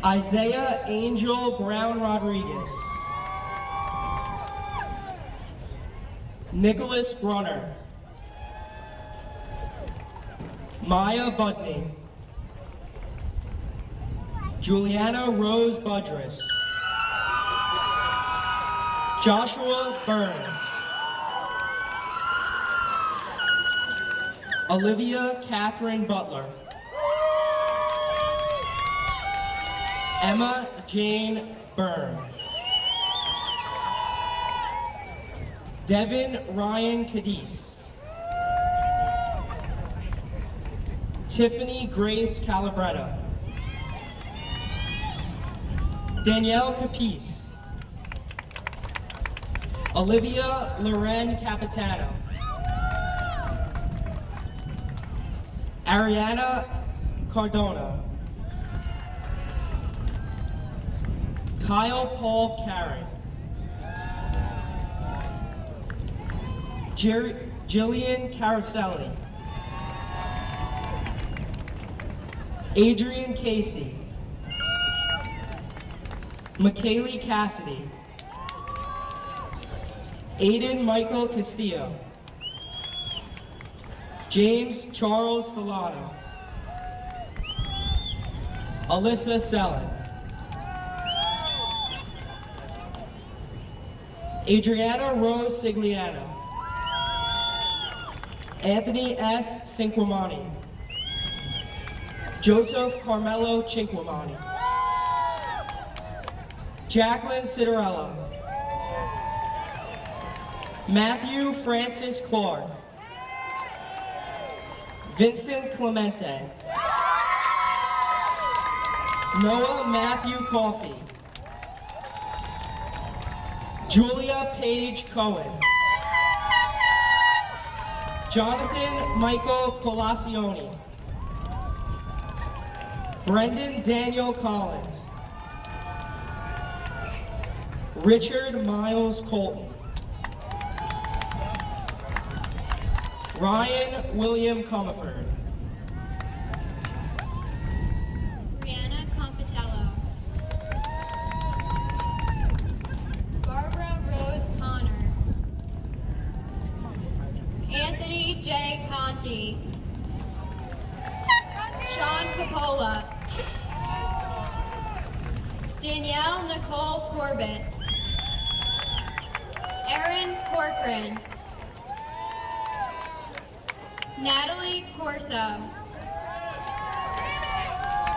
J: Isaiah Angel Brown Rodriguez. Nicholas Brunner. Maya Budney. Juliana Rose Budress. Joshua Burns. Olivia Catherine Butler. Emma Jane Byrne. Devin Ryan Cadiz. Tiffany Grace Calabretta. Danielle Capice. Olivia Loren Capitano. Ariana Cardona. Kyle Paul Carey. Jillian Caroselli. Adrian Casey. McKaylee Cassidy. Aiden Michael Castillo. James Charles Solano. Alyssa Sellen. Adriana Rose Sigliano. Anthony S. Cinquamani. Joseph Carmelo Cinquamani. Jacqueline Citarella. Matthew Francis Clark. Vincent Clemente. Noah Matthew Coffey. Julia Paige Cohen. Jonathan Michael Colacioni. Brendan Daniel Collins. Richard Miles Colton. Ryan William Comerford.
E: Brianna Confitello. Barbara Rose Connor. Anthony J. Conti. Sean Coppola. Danielle Nicole Corbett. Erin Corcoran. Natalie Corso.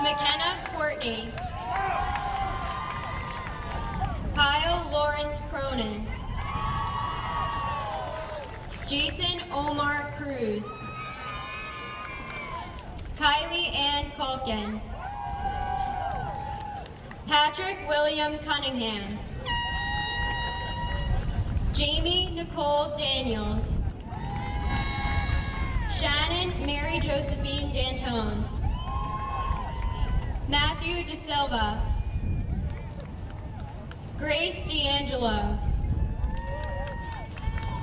E: McKenna Courtney. Kyle Lawrence Cronin. Jason Omar Cruz. Kylie Ann Culkin. Patrick William Cunningham. Jamie Nicole Daniels. Shannon Mary Josephine D'Antone. Matthew De Silva. Grace D'Angelo.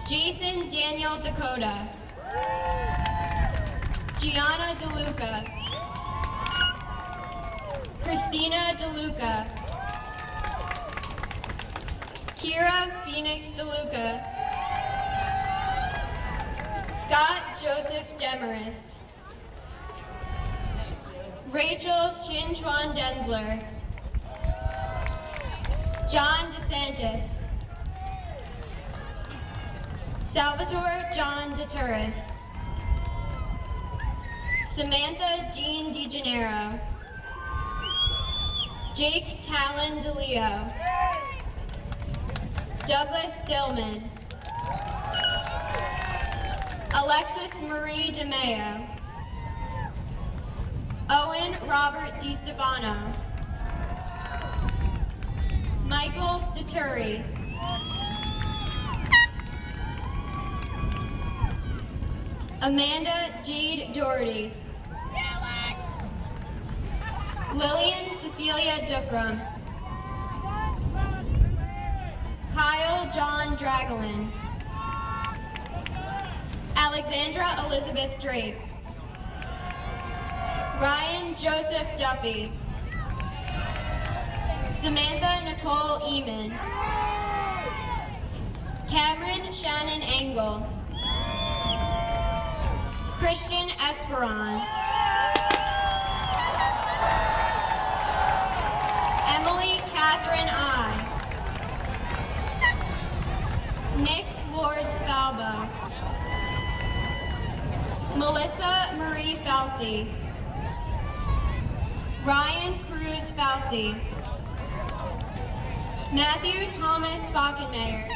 E: Jason Daniel Dakota. Gianna DeLuca. Christina DeLuca. Kira Phoenix DeLuca. Scott Joseph Demarest. Rachel Chin-Chuan Densler. John DeSantis. Salvatore John DeTuris. Samantha Jean DeGennaro. Jake Talon DeLeo. Douglas Stillman. Alexis Marie DeMeo. Owen Robert DiStefano. Michael DeTuri. Amanda Jade Doherty. Lillian Cecilia Dukram. Kyle John Dragelin. Alexandra Elizabeth Drake. Ryan Joseph Duffy. Samantha Nicole Eman. Cameron Shannon Engel. Christian Esperon. Emily Catherine I. Nick Lords Falbo. Melissa Marie Falsey. Ryan Cruz Falsey. Matthew Thomas Falkenmayer.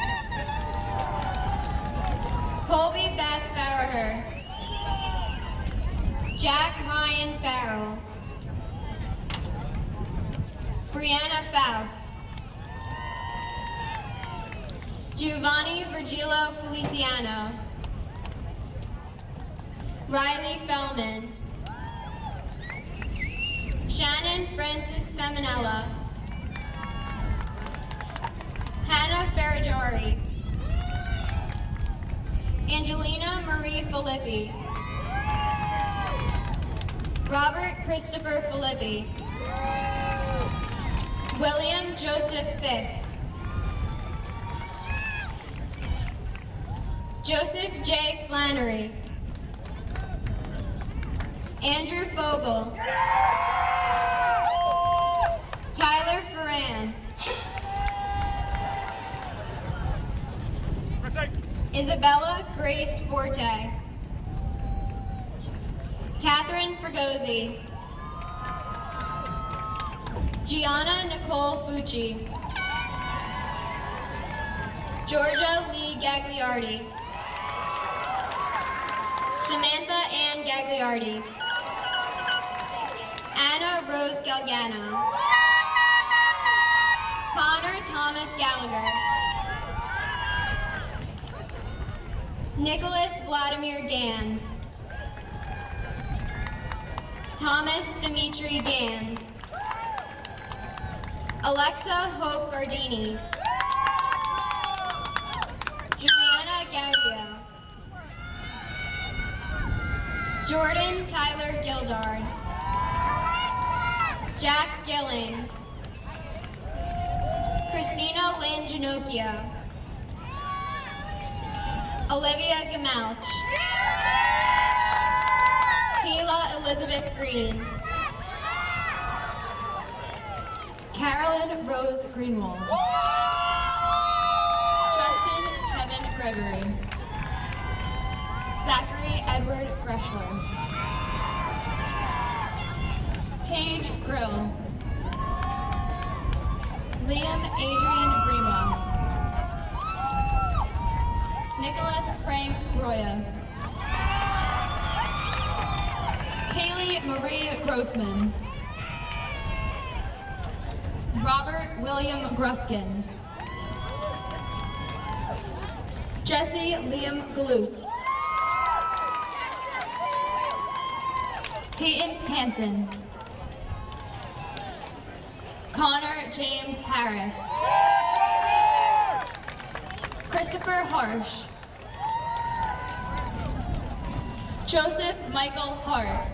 E: Colby Beth Farraher. Jack Ryan Farrell. Brianna Faust. Giovanni Virgilio Feliciano. Riley Fellman. Shannon Francis Feminella. Hannah Ferraggiari. Angelina Marie Filippi. Robert Christopher Filippi. William Joseph Fix. Joseph J. Flannery. Andrew Fogel. Tyler Ferran. Isabella Grace Forte. Catherine Fregosi. Gianna Nicole Fucci. Georgia Lee Gagliardi. Samantha Ann Gagliardi. Anna Rose Galgano. Connor Thomas Gallagher. Nicholas Vladimir Gans. Thomas Dimitri Gans. Alexa Hope Gardini. Juliana Gaudio. Jordan Tyler Gildard. Jack Gillings. Christina Lynn Ginocchio. Olivia Gamouch. Kayla Elizabeth Green.
D: Carolyn Rose Greenwald. Justin Kevin Gregory. Zachary Edward Greschler. Paige Grill. Liam Adrian Greenwell. Nicholas Frank Roya. Kaylee Marie Grossman. Robert William Gruskin. Jesse Liam Galutz. Peyton Hansen. Connor James Harris. Christopher Harsh. Joseph Michael Hart.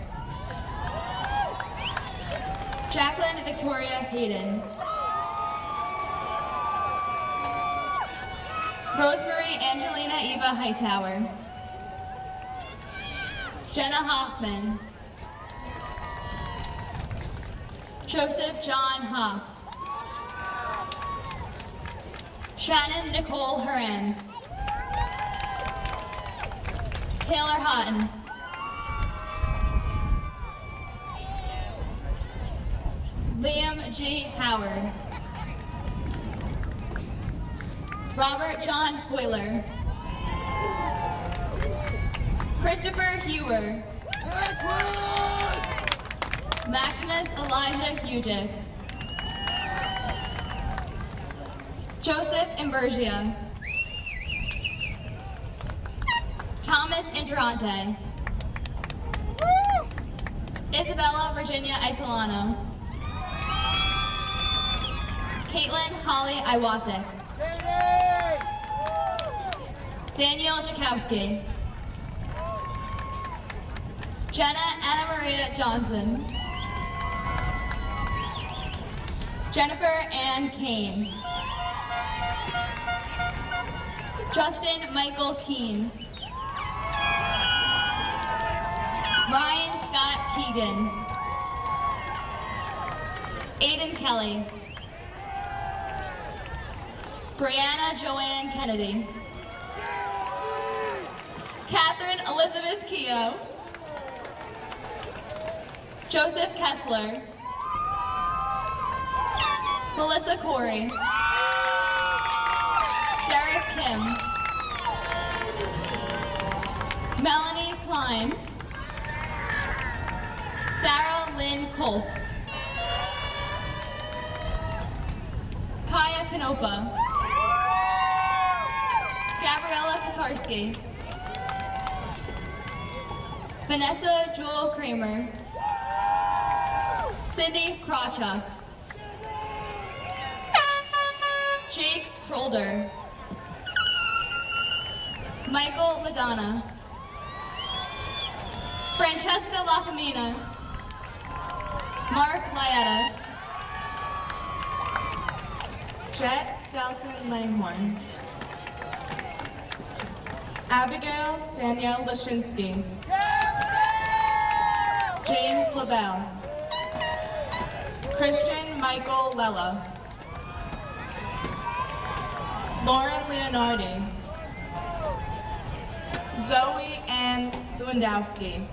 D: Jacqueline Victoria Hayden. Rosemary Angelina Eva Hightower. Jenna Hoffman. Joseph John Hopp. Shannon Nicole Horan. Taylor Houghton. Liam G. Howard. Robert John Hoyler. Christopher Hewer. Maximus Elijah Hugic. Joseph Imbergia. Thomas
K: Thomas Interante. Isabella Virginia Isolano. Caitlin Holly Iwasek. Daniel Jakowski. Jenna Anna Maria Johnson. Jennifer Ann Kane. Justin Michael Keene. Ryan Scott Keegan. Aiden Kelly. Brianna Joanne Kennedy. Catherine Elizabeth Keogh. Joseph Kessler. Melissa Corey. Derek Kim. Melanie Klein. Sarah Lynn Kolf. Kaya Kanopa. Gabriella Katarski. Vanessa Jewel Kramer. Cindy Krawchuk. Jake Krolder. Michael Madonna. Francesca Lafamina. Mark Laeta.
F: Jet Dalton Langhorn. Abigail Danielle Lashinsky. James LaBelle. Christian Michael Lella. Lauren Leonardi. Zoe Ann Lewandowski.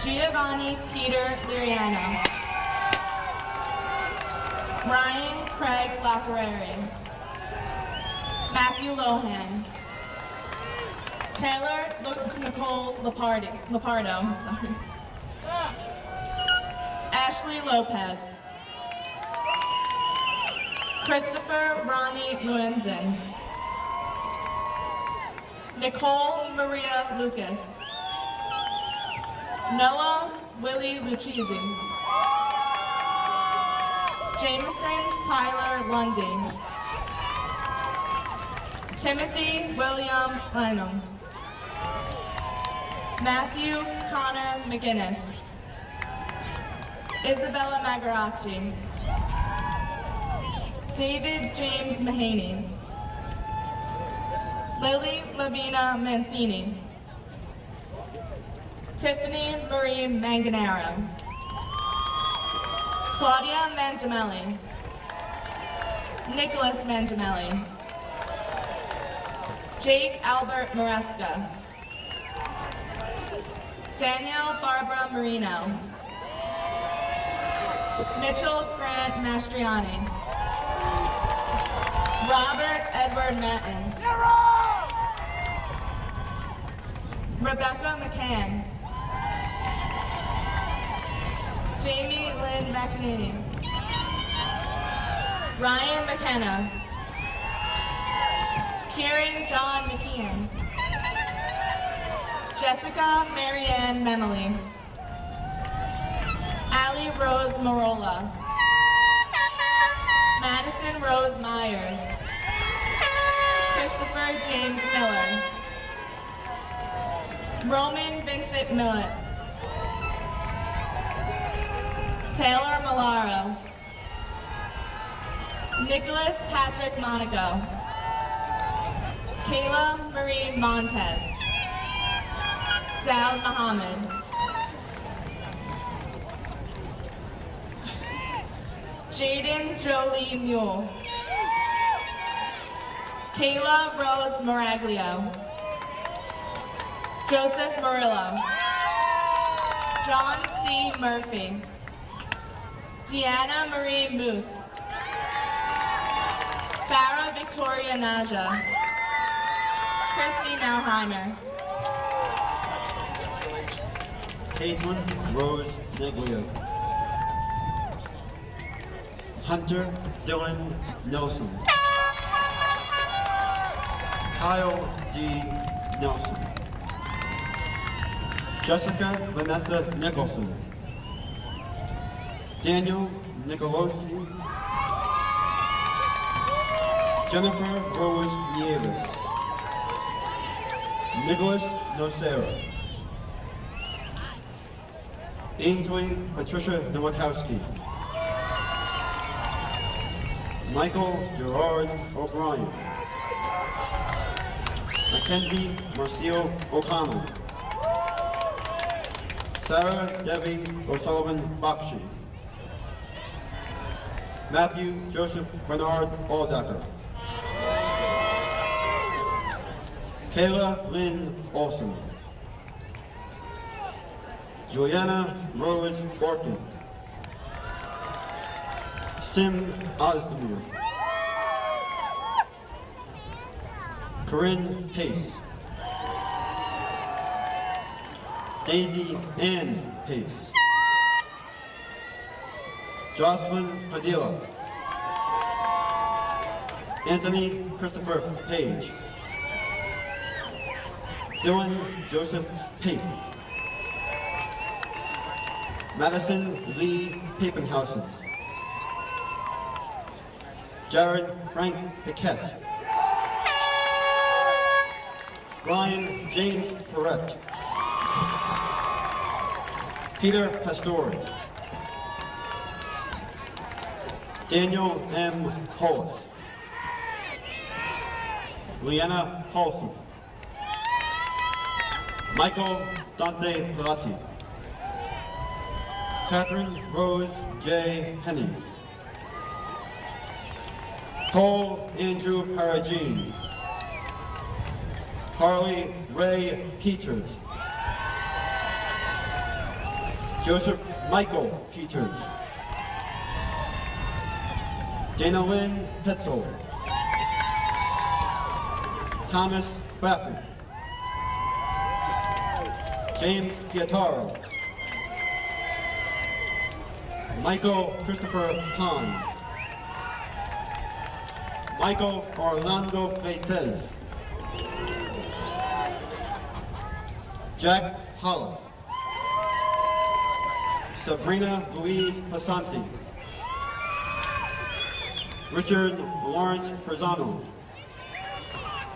F: Giovanni Peter Liriano. Ryan Craig Lacareri. Matthew Lohan. Taylor Nicole Lapardo. Sorry. Ashley Lopez. Christopher Ronnie Luenzen. Nicole Maria Lucas. Noah Willie Lucchese. Jameson Tyler Lundy. Timothy William Lanham. Matthew Connor McGinnis. Isabella Magaracci. David James Mahaney. Lily Lavina Mancini. Tiffany Marie Manganaro. Claudia Mangiamelli. Nicholas Mangiamelli. Jake Albert Maresca. Danielle Barbara Marino. Mitchell Grant Mastriani. Robert Edward Matten. Rebecca McCann. Jamie Lynn McNaney. Ryan McKenna. Kieran John McKeon. Jessica Marianne Memely. Allie Rose Marola. Madison Rose Myers. Christopher James Miller. Roman Vincent Millett. Taylor Malaro. Nicholas Patrick Monaco. Kayla Marie Montez. Dowd Muhammad. Jaden Jolie Mule. Kayla Rose Maraglio. Joseph Murillo. John C. Murphy. Deanna Marie Muth. Farah Victoria Naja. Christy Nauheimer.
L: Caitlin Rose Neglio. Hunter Dylan Nelson. Kyle D. Nelson. Jessica Vanessa Nicholson. Daniel Nicolosi. Jennifer Rose Nieves. Nicholas Nocera. Ainsley Patricia Nowakowski. Michael Gerard O'Brien. Mackenzie Marcio O'Connell. Sarah Debbie O'Sullivan Bakshi. Matthew Joseph Bernard Aldecker. Kayla Lynn Olson. Juliana Rose Orkin. Sim Ozdemir. Corinne Pace. Daisy Ann Pace. Jocelyn Padilla. Anthony Christopher Page. Dylan Joseph Pape. Madison Lee Papenhausen. Jared Frank Piquette. Brian James Perrette. Peter Pastore. Daniel M. Hollis. Leanna Paulson. Michael Dante Pilati. Catherine Rose J. Henney. Cole Andrew Paragine. Harley Ray Peters. Joseph Michael Peters. Dana Lynn Petzel. Thomas Clappy. James Pietaro. Michael Christopher Hines. Michael Orlando Gaitez. Jack Holland. Sabrina Louise Pasanti. Richard Lawrence Perzano.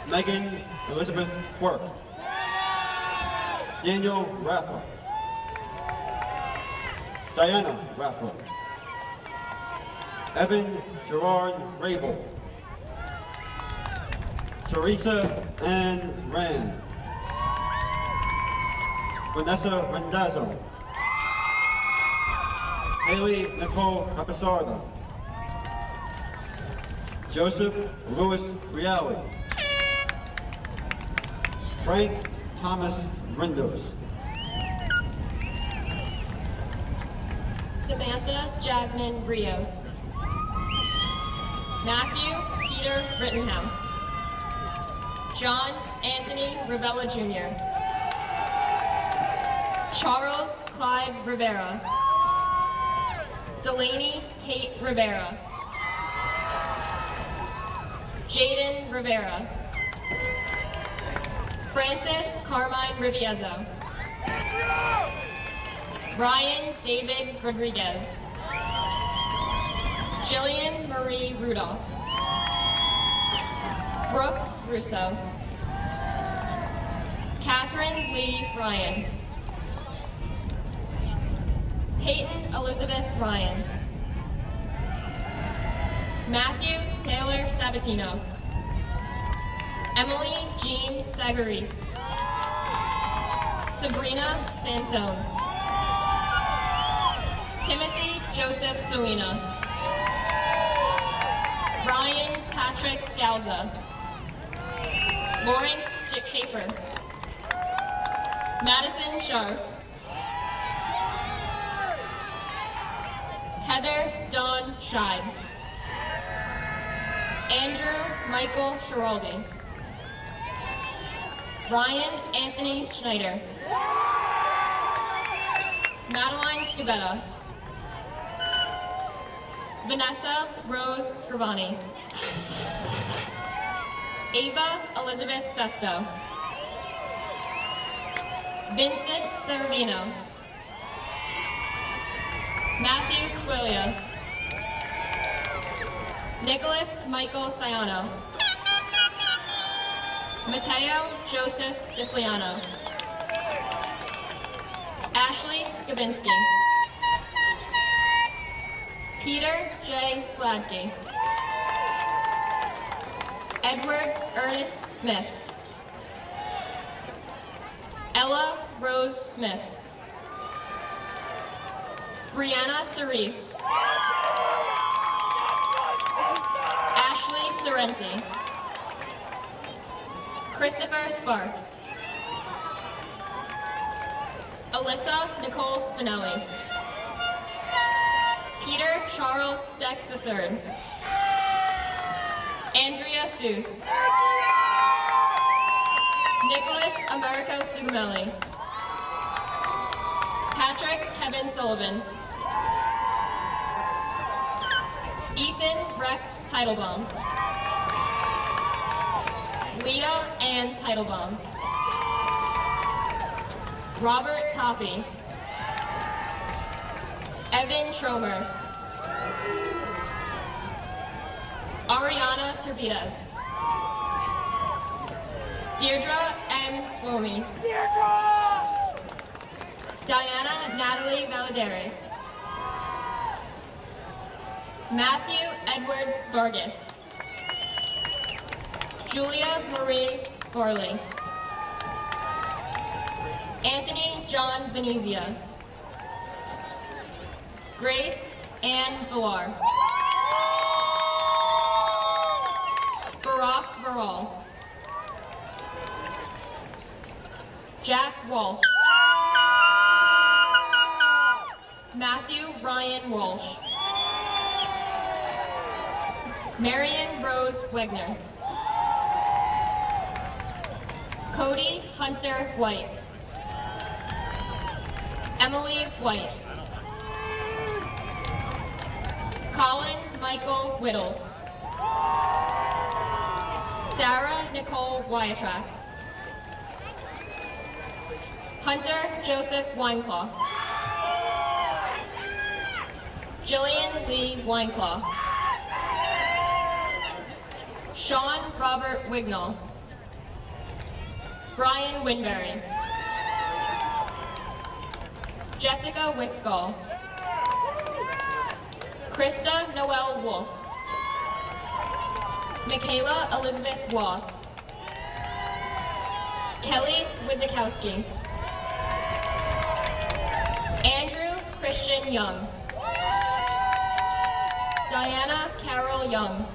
L: Megan Elizabeth Quirk. Daniel Raffa. Diana Raffa. Evan Gerard Rabel. Teresa Ann Rand. Vanessa Randazzo. Haley Nicole Capisarda. Joseph Louis Riali. Frank Thomas Rindos.
E: Samantha Jasmine Rios. Matthew Peter Rittenhouse. John Anthony Rivella Jr. Charles Clyde Rivera. Delaney Kate Rivera. Jaden Rivera. Francis Carmine Riviezzo. Ryan David Rodriguez. Jillian Marie Rudolph. Brooke Russo. Catherine Lee Ryan. Peyton Elizabeth Ryan. Matthew Taylor Sabatino. Emily Jean Sagaris. Sabrina Sansone. Timothy Joseph Selena. Ryan Patrick Scalza. Lawrence Schaefer. Madison Sharp. Heather Dawn Scheid. Andrew Michael Schiraldi. Ryan Anthony Schneider. Madeline Scabetta. Vanessa Rose Scrivani. Ava Elizabeth Sesto.
K: Vincent Servino. Matthew Squiglia. Nicholas Michael Ciano. Matteo Joseph Siciliano. Ashley Skabinski. Peter J. Sladke. Edward Ernest Smith. Ella Rose Smith. Brianna Cerise. Ashley Sorrenti. Christopher Sparks. Alyssa Nicole Spinelli. Peter Charles Steck III. Andrea Seuss. Nicholas Americo Sugamelli. Patrick Kevin Sullivan. Ethan Rex Teitelbaum. Leah Ann Teitelbaum. Robert Toppy. Evan Schromer. Ariana Turbides. Deirdre M. Twomey. Diana Natalie Valadares. Matthew Edward Vargas. Julia Marie Borley. Anthony John Venezia. Grace Ann Villar. Barack Varall. Jack Walsh. Matthew Ryan Walsh. Marion Rose Wegner. Cody Hunter White. Emily White. Colin Michael Whittles. Sarah Nicole Wyattrack. Hunter Joseph Wineclaw. Jillian Lee Wineclaw. Sean Robert Wignall. Brian Winberry. Jessica Wixgall. Krista Noelle Wolf. Michaela Elizabeth Wass. Kelly Wizakowski. Andrew Christian Young. Diana Carol Young.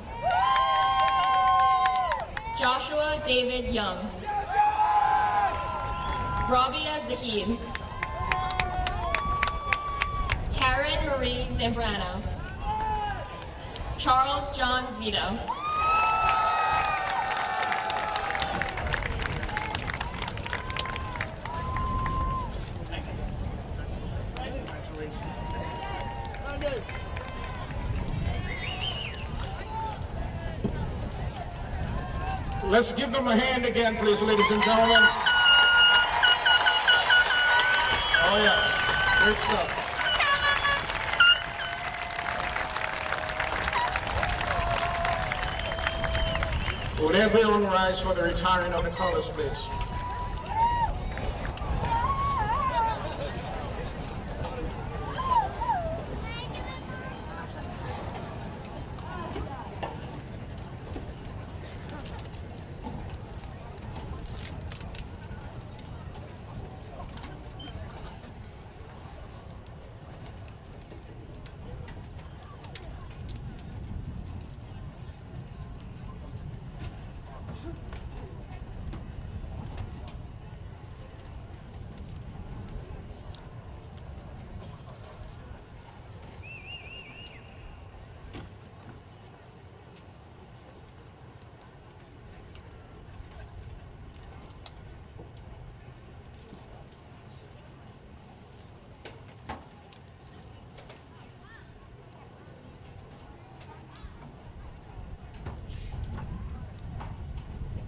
K: Joshua David Young. Rabia Zahid. Taryn Marie Zambrano. Charles John Zito.
B: Let's give them a hand again, please, ladies and gentlemen. Oh, yes. Great stuff. Would everyone rise for the retiring of the colors, please?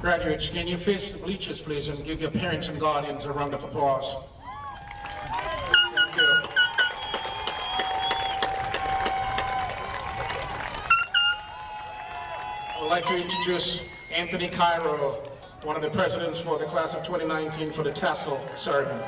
B: Graduates, can you face the bleachers, please, and give your parents and guardians a round of applause? Thank you. I would like to introduce Anthony Cairo, one of the presidents for the class of 2019 for the tassel ceremony.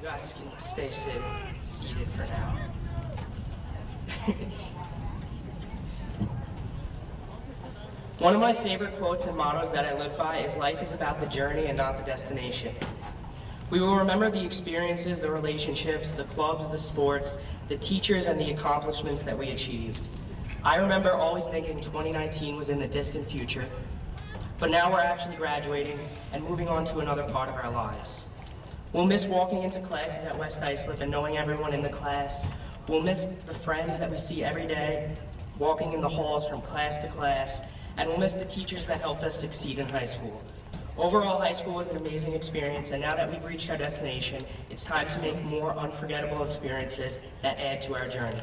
M: You guys can stay seated for now. One of my favorite quotes and mottos that I live by is life is about the journey and not the destination. We will remember the experiences, the relationships, the clubs, the sports, the teachers, and the accomplishments that we achieved. I remember always thinking 2019 was in the distant future, but now we're actually graduating and moving on to another part of our lives. We'll miss walking into classes at West Islip and knowing everyone in the class. We'll miss the friends that we see every day, walking in the halls from class to class, and we'll miss the teachers that helped us succeed in high school. Overall, high school was an amazing experience, and now that we've reached our destination, it's time to make more unforgettable experiences that add to our journey.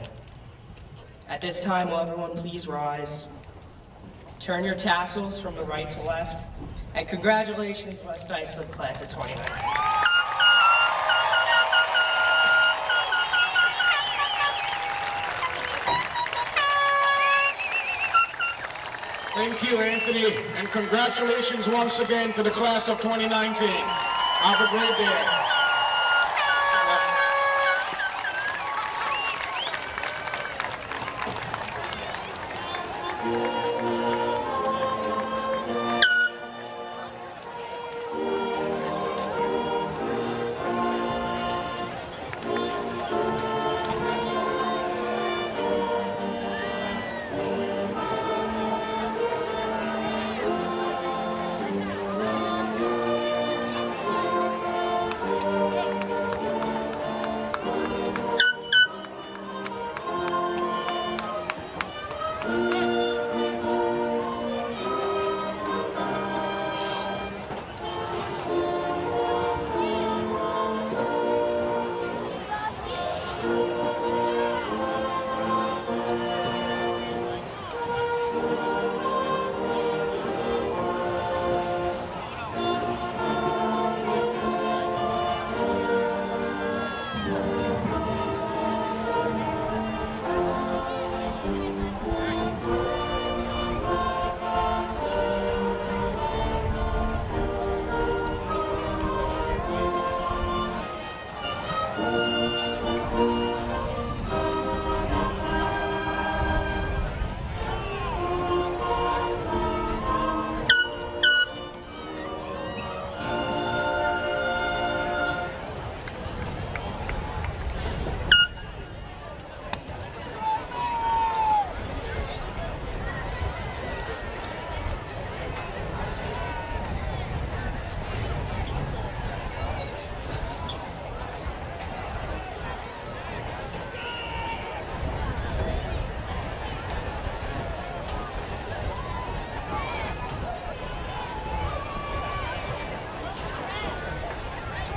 M: At this time, will everyone please rise? Turn your tassels from the right to left, and congratulations, West Islip class of 2019.
B: Thank you, Anthony, and congratulations once again to the class of 2019. Have a great day.